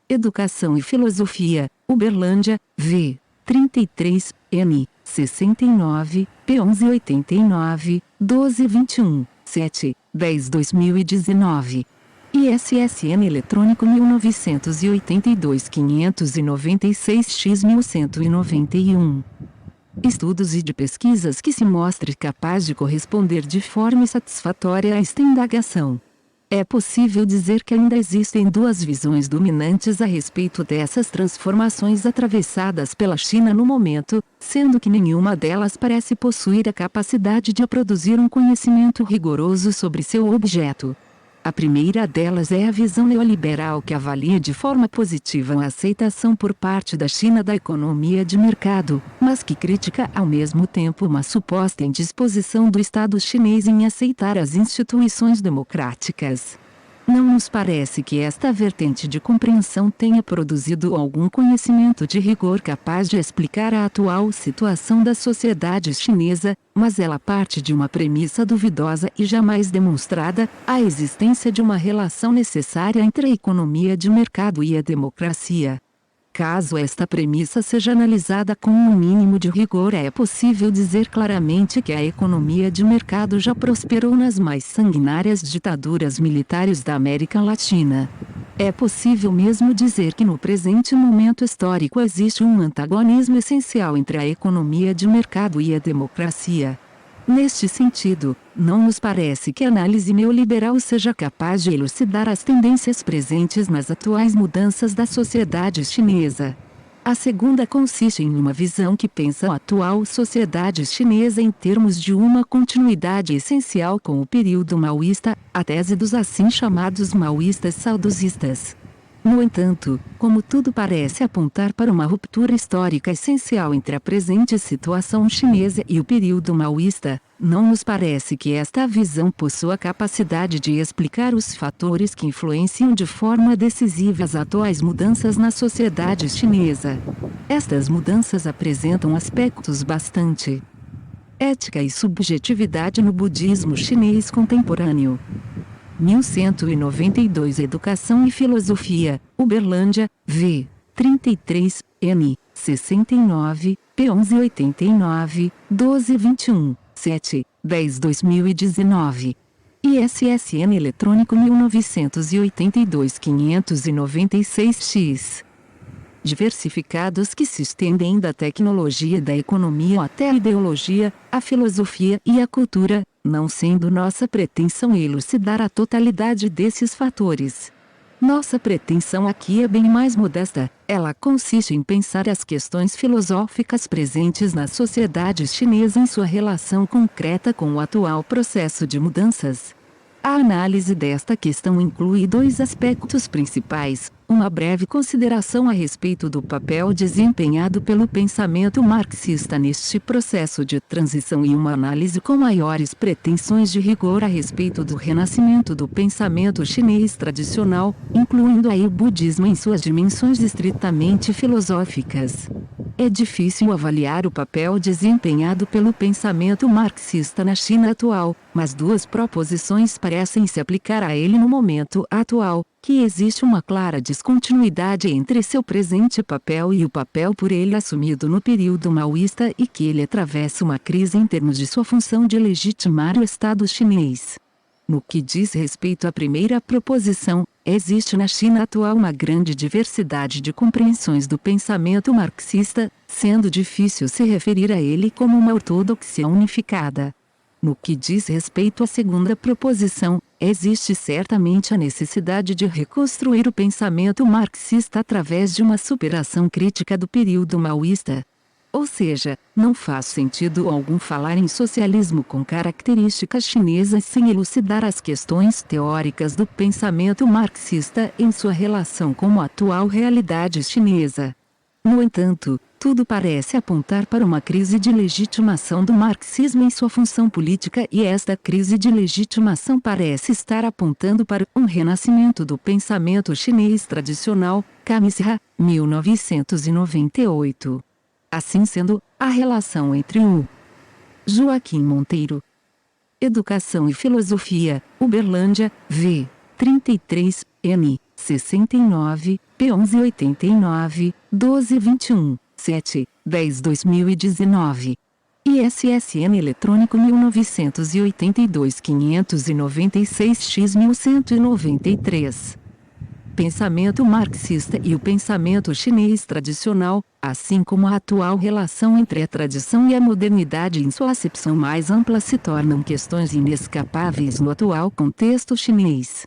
Educação e Filosofia, Uberlândia, v. 33, n. 69, p. 1189, 1221, 7. 10/2019. ISSN eletrônico 1982-596-X1191. Estudos e de pesquisas que se mostre capaz de corresponder de forma satisfatória a esta indagação. É possível dizer que ainda existem duas visões dominantes a respeito dessas transformações atravessadas pela China no momento, sendo que nenhuma delas parece possuir a capacidade de produzir um conhecimento rigoroso sobre seu objeto. A primeira delas é a visão neoliberal que avalia de forma positiva a aceitação por parte da China da economia de mercado, mas que critica ao mesmo tempo uma suposta indisposição do Estado chinês em aceitar as instituições democráticas. Não nos parece que esta vertente de compreensão tenha produzido algum conhecimento de rigor capaz de explicar a atual situação da sociedade chinesa, mas ela parte de uma premissa duvidosa e jamais demonstrada, a existência de uma relação necessária entre a economia de mercado e a democracia. Caso esta premissa seja analisada com um mínimo de rigor, é possível dizer claramente que a economia de mercado já prosperou nas mais sanguinárias ditaduras militares da América Latina. É possível mesmo dizer que no presente momento histórico existe um antagonismo essencial entre a economia de mercado e a democracia. Neste sentido, não nos parece que a análise neoliberal seja capaz de elucidar as tendências presentes nas atuais mudanças da sociedade chinesa. A segunda consiste em uma visão que pensa a atual sociedade chinesa em termos de uma continuidade essencial com o período maoísta, a tese dos assim chamados maoístas saudosistas. No entanto, como tudo parece apontar para uma ruptura histórica essencial entre a presente situação chinesa e o período maoísta, não nos parece que esta visão possua a capacidade de explicar os fatores que influenciam de forma decisiva as atuais mudanças na sociedade chinesa. Estas mudanças apresentam aspectos bastante ética e subjetividade no budismo chinês contemporâneo. 1192 Educação e Filosofia, Uberlândia, V. 33, N. 69, P. 1189, 1221, 7, 10 2019. ISSN eletrônico 1982-596-X. Diversificados que se estendem da tecnologia e da economia até a ideologia, a filosofia e a cultura, não sendo nossa pretensão elucidar a totalidade desses fatores. Nossa pretensão aqui é bem mais modesta, ela consiste em pensar as questões filosóficas presentes na sociedade chinesa em sua relação concreta com o atual processo de mudanças. A análise desta questão inclui dois aspectos principais: uma breve consideração a respeito do papel desempenhado pelo pensamento marxista neste processo de transição e uma análise com maiores pretensões de rigor a respeito do renascimento do pensamento chinês tradicional, incluindo aí o budismo em suas dimensões estritamente filosóficas. É difícil avaliar o papel desempenhado pelo pensamento marxista na China atual, mas duas proposições parecem se aplicar a ele no momento atual: que existe uma clara descontinuidade entre seu presente papel e o papel por ele assumido no período maoísta e que ele atravessa uma crise em termos de sua função de legitimar o Estado chinês. No que diz respeito à primeira proposição, existe na China atual uma grande diversidade de compreensões do pensamento marxista, sendo difícil se referir a ele como uma ortodoxia unificada. No que diz respeito à segunda proposição, existe certamente a necessidade de reconstruir o pensamento marxista através de uma superação crítica do período maoísta. Ou seja, não faz sentido algum falar em socialismo com características chinesas sem elucidar as questões teóricas do pensamento marxista em sua relação com a atual realidade chinesa. No entanto, tudo parece apontar para uma crise de legitimação do marxismo em sua função política e esta crise de legitimação parece estar apontando para um renascimento do pensamento chinês tradicional. Kamisha, 1998. Assim sendo, a relação entre o Joaquim Monteiro, Educação e Filosofia, Uberlândia, V. 33, N. 69, P. 1189, 1221, 7, 10 2019. ISSN eletrônico 1982-596-X1193. Pensamento marxista e o pensamento chinês tradicional, assim como a atual relação entre a tradição e a modernidade em sua acepção mais ampla, se tornam questões inescapáveis no atual contexto chinês.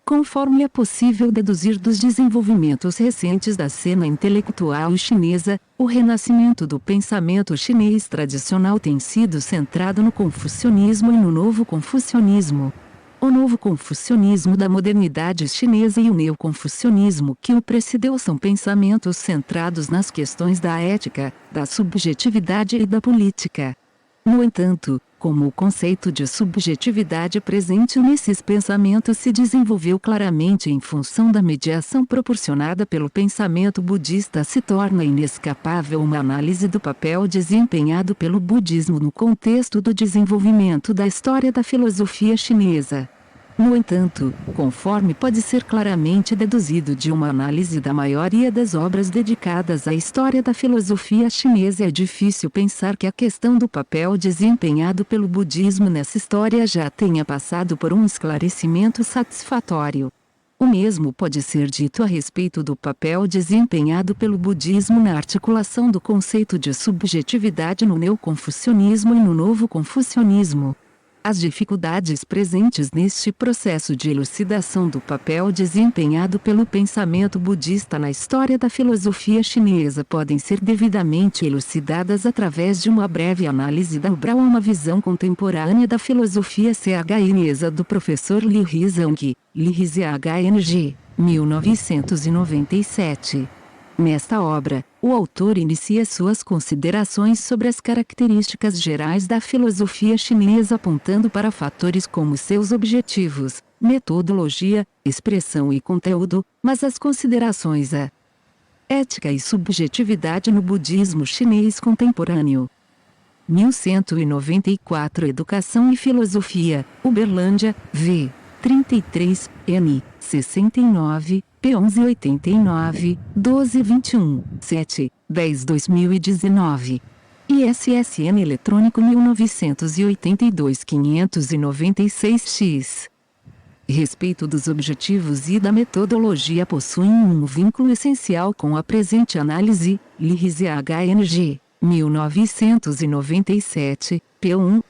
Conforme é possível deduzir dos desenvolvimentos recentes da cena intelectual chinesa, o renascimento do pensamento chinês tradicional tem sido centrado no confucionismo e no novo confucionismo. O novo confucionismo da modernidade chinesa e o neoconfucionismo que o precedeu são pensamentos centrados nas questões da ética, da subjetividade e da política. No entanto, como o conceito de subjetividade presente nesses pensamentos se desenvolveu claramente em função da mediação proporcionada pelo pensamento budista, se torna inescapável uma análise do papel desempenhado pelo budismo no contexto do desenvolvimento da história da filosofia chinesa. No entanto, conforme pode ser claramente deduzido de uma análise da maioria das obras dedicadas à história da filosofia chinesa, é difícil pensar que a questão do papel desempenhado pelo budismo nessa história já tenha passado por um esclarecimento satisfatório. O mesmo pode ser dito a respeito do papel desempenhado pelo budismo na articulação do conceito de subjetividade no neoconfucionismo e no novo confucionismo. As dificuldades presentes neste processo de elucidação do papel desempenhado pelo pensamento budista na história da filosofia chinesa podem ser devidamente elucidadas através de uma breve análise da obra Uma Visão Contemporânea da Filosofia chinesa do professor Li Hizhang, Li Hizhang, 1997. Nesta obra, o autor inicia suas considerações sobre as características gerais da filosofia chinesa, apontando para fatores como seus objetivos, metodologia, expressão e conteúdo, mas as considerações a ética e subjetividade no budismo chinês contemporâneo. 1194 Educação e Filosofia, Uberlândia, v. 33, n. 69, p. 1189, 1221, 7, 10 2019. ISSN eletrônico 1982-596-X. Respeito dos objetivos e da metodologia possuem um vínculo essencial com a presente análise, Lihse HNG, 1997, p.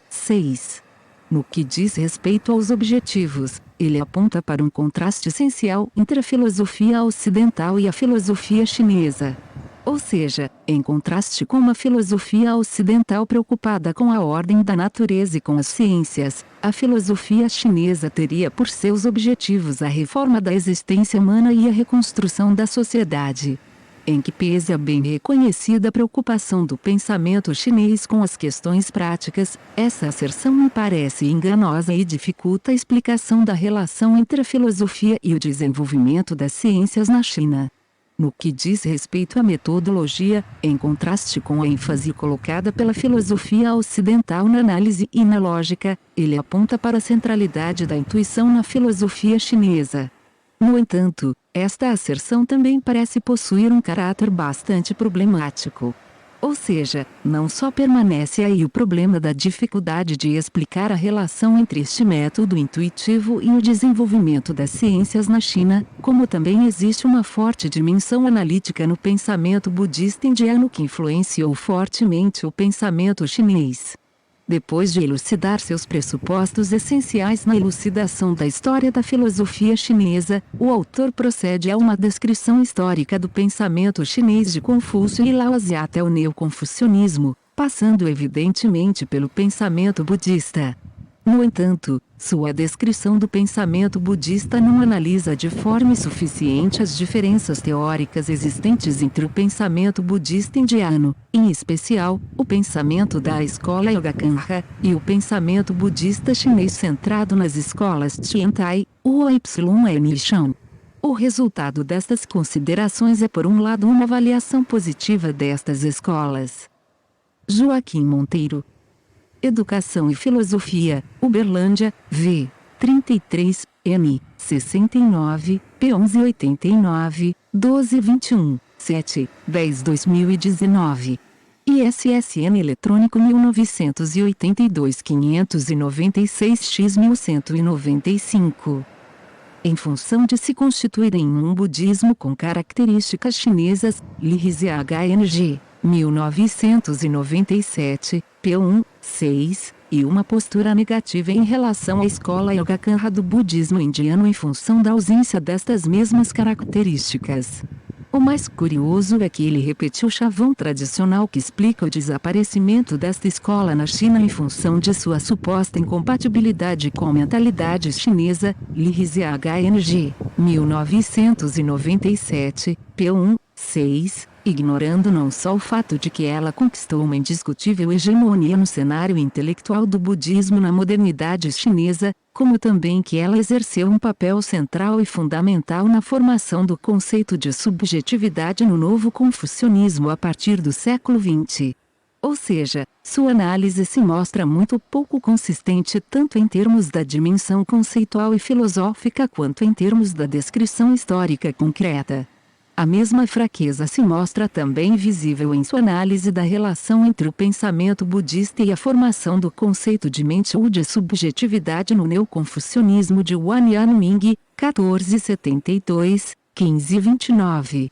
6. No que diz respeito aos objetivos, ele aponta para um contraste essencial entre a filosofia ocidental e a filosofia chinesa. Ou seja, em contraste com uma filosofia ocidental preocupada com a ordem da natureza e com as ciências, a filosofia chinesa teria por seus objetivos a reforma da existência humana e a reconstrução da sociedade. Em que pese a bem reconhecida preocupação do pensamento chinês com as questões práticas, essa asserção me parece enganosa e dificulta a explicação da relação entre a filosofia e o desenvolvimento das ciências na China. No que diz respeito à metodologia, em contraste com a ênfase colocada pela filosofia ocidental na análise e na lógica, ele aponta para a centralidade da intuição na filosofia chinesa. No entanto, esta asserção também parece possuir um caráter bastante problemático. Ou seja, não só permanece aí o problema da dificuldade de explicar a relação entre este método intuitivo e o desenvolvimento das ciências na China, como também existe uma forte dimensão analítica no pensamento budista indiano que influenciou fortemente o pensamento chinês. Depois de elucidar seus pressupostos essenciais na elucidação da história da filosofia chinesa, o autor procede a uma descrição histórica do pensamento chinês de Confúcio e Laozi até o neoconfucionismo, passando evidentemente pelo pensamento budista. No entanto, sua descrição do pensamento budista não analisa de forma suficiente as diferenças teóricas existentes entre o pensamento budista indiano, em especial, o pensamento da escola Yogacanra, e o pensamento budista chinês centrado nas escolas Tiantai, Huo e Nishan. O resultado destas considerações é, por um lado, uma avaliação positiva destas escolas. Joaquim Monteiro. Educação e Filosofia, Uberlândia, v. 33, n. 69, p. 1189, 1221, 7, 10 2019. ISSN eletrônico 1982-596-X1195. Em função de se constituírem um budismo com características chinesas, Lihse HNG, 1997, p. 6, e uma postura negativa em relação à escola Yogacanra do budismo indiano em função da ausência destas mesmas características. O mais curioso é que ele repetiu o chavão tradicional que explica o desaparecimento desta escola na China em função de sua suposta incompatibilidade com a mentalidade chinesa, Lihse HNG, 1997, p. 6, ignorando não só o fato de que ela conquistou uma indiscutível hegemonia no cenário intelectual do budismo na modernidade chinesa, como também que ela exerceu um papel central e fundamental na formação do conceito de subjetividade no novo confucionismo a partir do século XX. Ou seja, sua análise se mostra muito pouco consistente tanto em termos da dimensão conceitual e filosófica quanto em termos da descrição histórica concreta. A mesma fraqueza se mostra também visível em sua análise da relação entre o pensamento budista e a formação do conceito de mente ou de subjetividade no neoconfucionismo de Huan Yanming, 1472, 1529.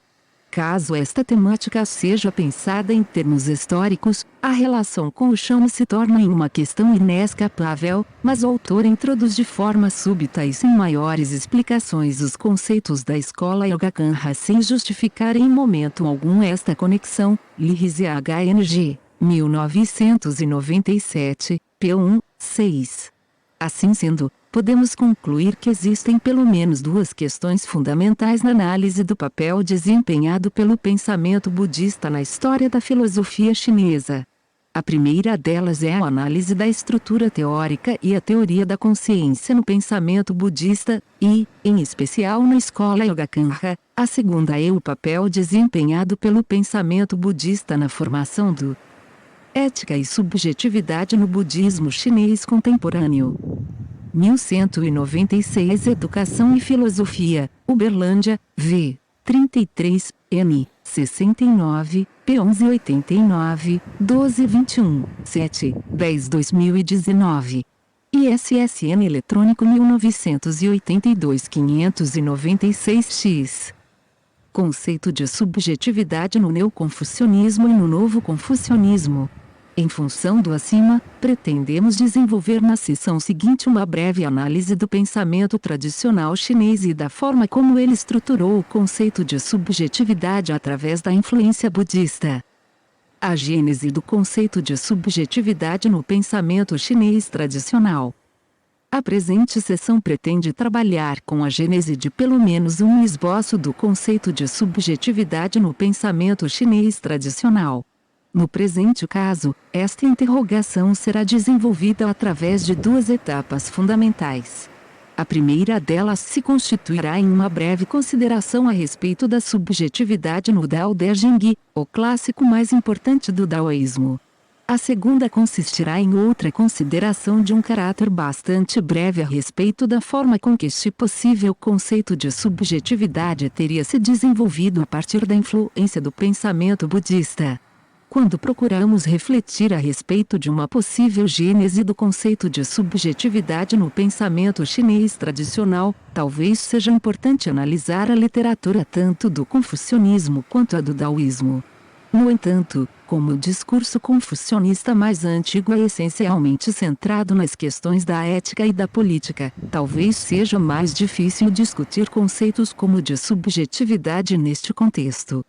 Caso esta temática seja pensada em termos históricos, a relação com o chão se torna em uma questão inescapável, mas o autor introduz de forma súbita e sem maiores explicações os conceitos da escola Yogacanra sem justificar em momento algum esta conexão, Lihse HNG, 1997, p. 6. Assim sendo, podemos concluir que existem pelo menos duas questões fundamentais na análise do papel desempenhado pelo pensamento budista na história da filosofia chinesa. A primeira delas é a análise da estrutura teórica e a teoria da consciência no pensamento budista, e, em especial na escola Yogacanra. A segunda é o papel desempenhado pelo pensamento budista na formação do ética e subjetividade no budismo chinês contemporâneo. 1196 Educação e Filosofia, Uberlândia, V. 33, N. 69, P. 1189, 1221, 7, 10 2019. ISSN eletrônico 1982-596-X. Conceito de subjetividade no neoconfucionismo e no novo confucionismo. Em função do acima, pretendemos desenvolver na seção seguinte uma breve análise do pensamento tradicional chinês e da forma como ele estruturou o conceito de subjetividade através da influência budista. A gênese do conceito de subjetividade no pensamento chinês tradicional. A presente seção pretende trabalhar com a gênese de pelo menos um esboço do conceito de subjetividade no pensamento chinês tradicional. No presente caso, esta interrogação será desenvolvida através de duas etapas fundamentais. A primeira delas se constituirá em uma breve consideração a respeito da subjetividade no Dao De Jing, o clássico mais importante do daoísmo. A segunda consistirá em outra consideração de um caráter bastante breve a respeito da forma com que este possível conceito de subjetividade teria se desenvolvido a partir da influência do pensamento budista. Quando procuramos refletir a respeito de uma possível gênese do conceito de subjetividade no pensamento chinês tradicional, talvez seja importante analisar a literatura tanto do confucionismo quanto a do daoísmo. No entanto, como o discurso confucionista mais antigo é essencialmente centrado nas questões da ética e da política, talvez seja mais difícil discutir conceitos como o de subjetividade neste contexto.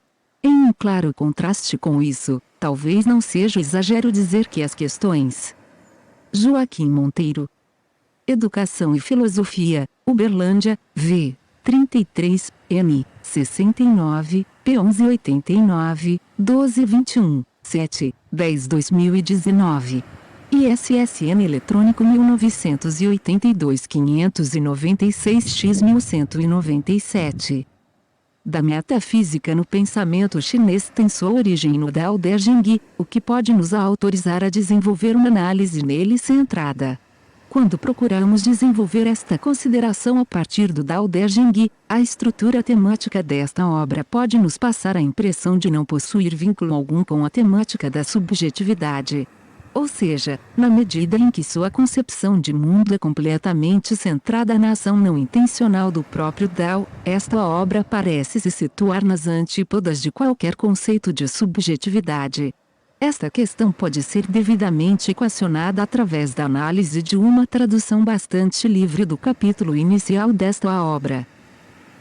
Em um claro contraste com isso, talvez não seja exagero dizer que as questões. Joaquim Monteiro. Educação e Filosofia, Uberlândia, V. 33, N. 69, P. 1189, 1221, 7, 10 2019. ISSN eletrônico 1982-596-X1197. Da metafísica no pensamento chinês tem sua origem no Dao De Jing, o que pode nos autorizar a desenvolver uma análise nele centrada. Quando procuramos desenvolver esta consideração a partir do Dao De Jing, a estrutura temática desta obra pode nos passar a impressão de não possuir vínculo algum com a temática da subjetividade. Ou seja, na medida em que sua concepção de mundo é completamente centrada na ação não intencional do próprio Dao, esta obra parece se situar nas antípodas de qualquer conceito de subjetividade. Esta questão pode ser devidamente equacionada através da análise de uma tradução bastante livre do capítulo inicial desta obra.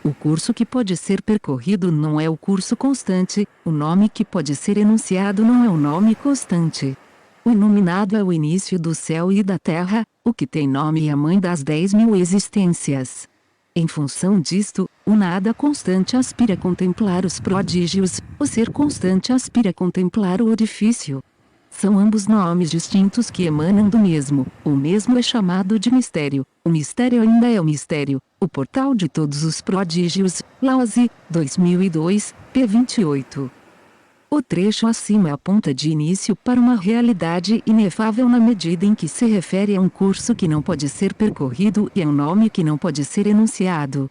O curso que pode ser percorrido não é o curso constante, o nome que pode ser enunciado não é o nome constante. O iluminado é o início do céu e da terra, o que tem nome é a mãe das 10.000 existências. Em função disto, o nada constante aspira a contemplar os prodígios, o ser constante aspira a contemplar o orifício. São ambos nomes distintos que emanam do mesmo, o mesmo é chamado de mistério, o mistério ainda é o mistério, o portal de todos os prodígios, Laozi, 2002, p. 28. O trecho acima aponta de início para uma realidade inefável na medida em que se refere a um curso que não pode ser percorrido e a um nome que não pode ser enunciado.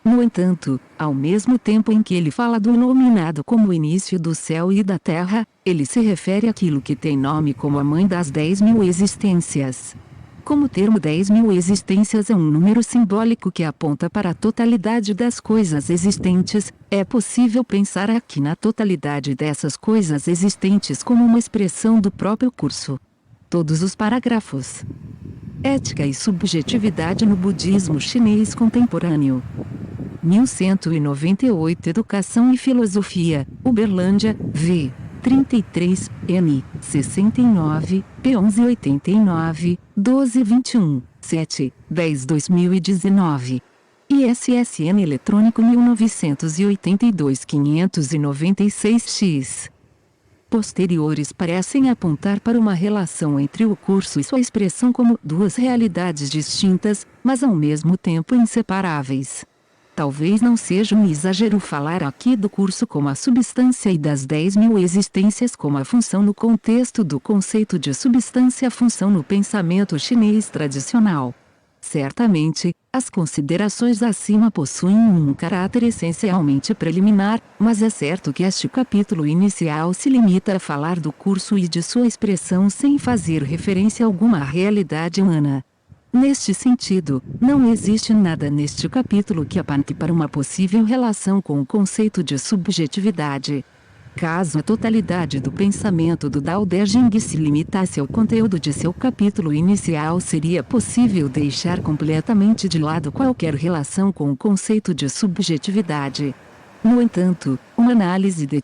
No entanto, ao mesmo tempo em que ele fala do iluminado como o início do céu e da terra, ele se refere àquilo que tem nome como a mãe das 10.000 existências. Como o termo 10.000 existências é um número simbólico que aponta para a totalidade das coisas existentes, é possível pensar aqui na totalidade dessas coisas existentes como uma expressão do próprio curso. Todos os parágrafos. Ética e subjetividade no budismo chinês contemporâneo. 1198 Educação e Filosofia, Uberlândia, V. 33, N. 69, P. 1189, 1221, 7/10/2019. ISSN eletrônico 1982-596-X. Posteriores parecem apontar para uma relação entre o curso e sua expressão como duas realidades distintas, mas ao mesmo tempo inseparáveis. Talvez não seja um exagero falar aqui do curso como a substância e das 10.000 existências como a função no contexto do conceito de substância-função no pensamento chinês tradicional. Certamente, as considerações acima possuem um caráter essencialmente preliminar, mas é certo que este capítulo inicial se limita a falar do curso e de sua expressão sem fazer referência alguma à realidade humana. Neste sentido, não existe nada neste capítulo que aponte para uma possível relação com o conceito de subjetividade. Caso a totalidade do pensamento do Dao De Jing se limitasse ao conteúdo de seu capítulo inicial, seria possível deixar completamente de lado qualquer relação com o conceito de subjetividade. No entanto, uma análise de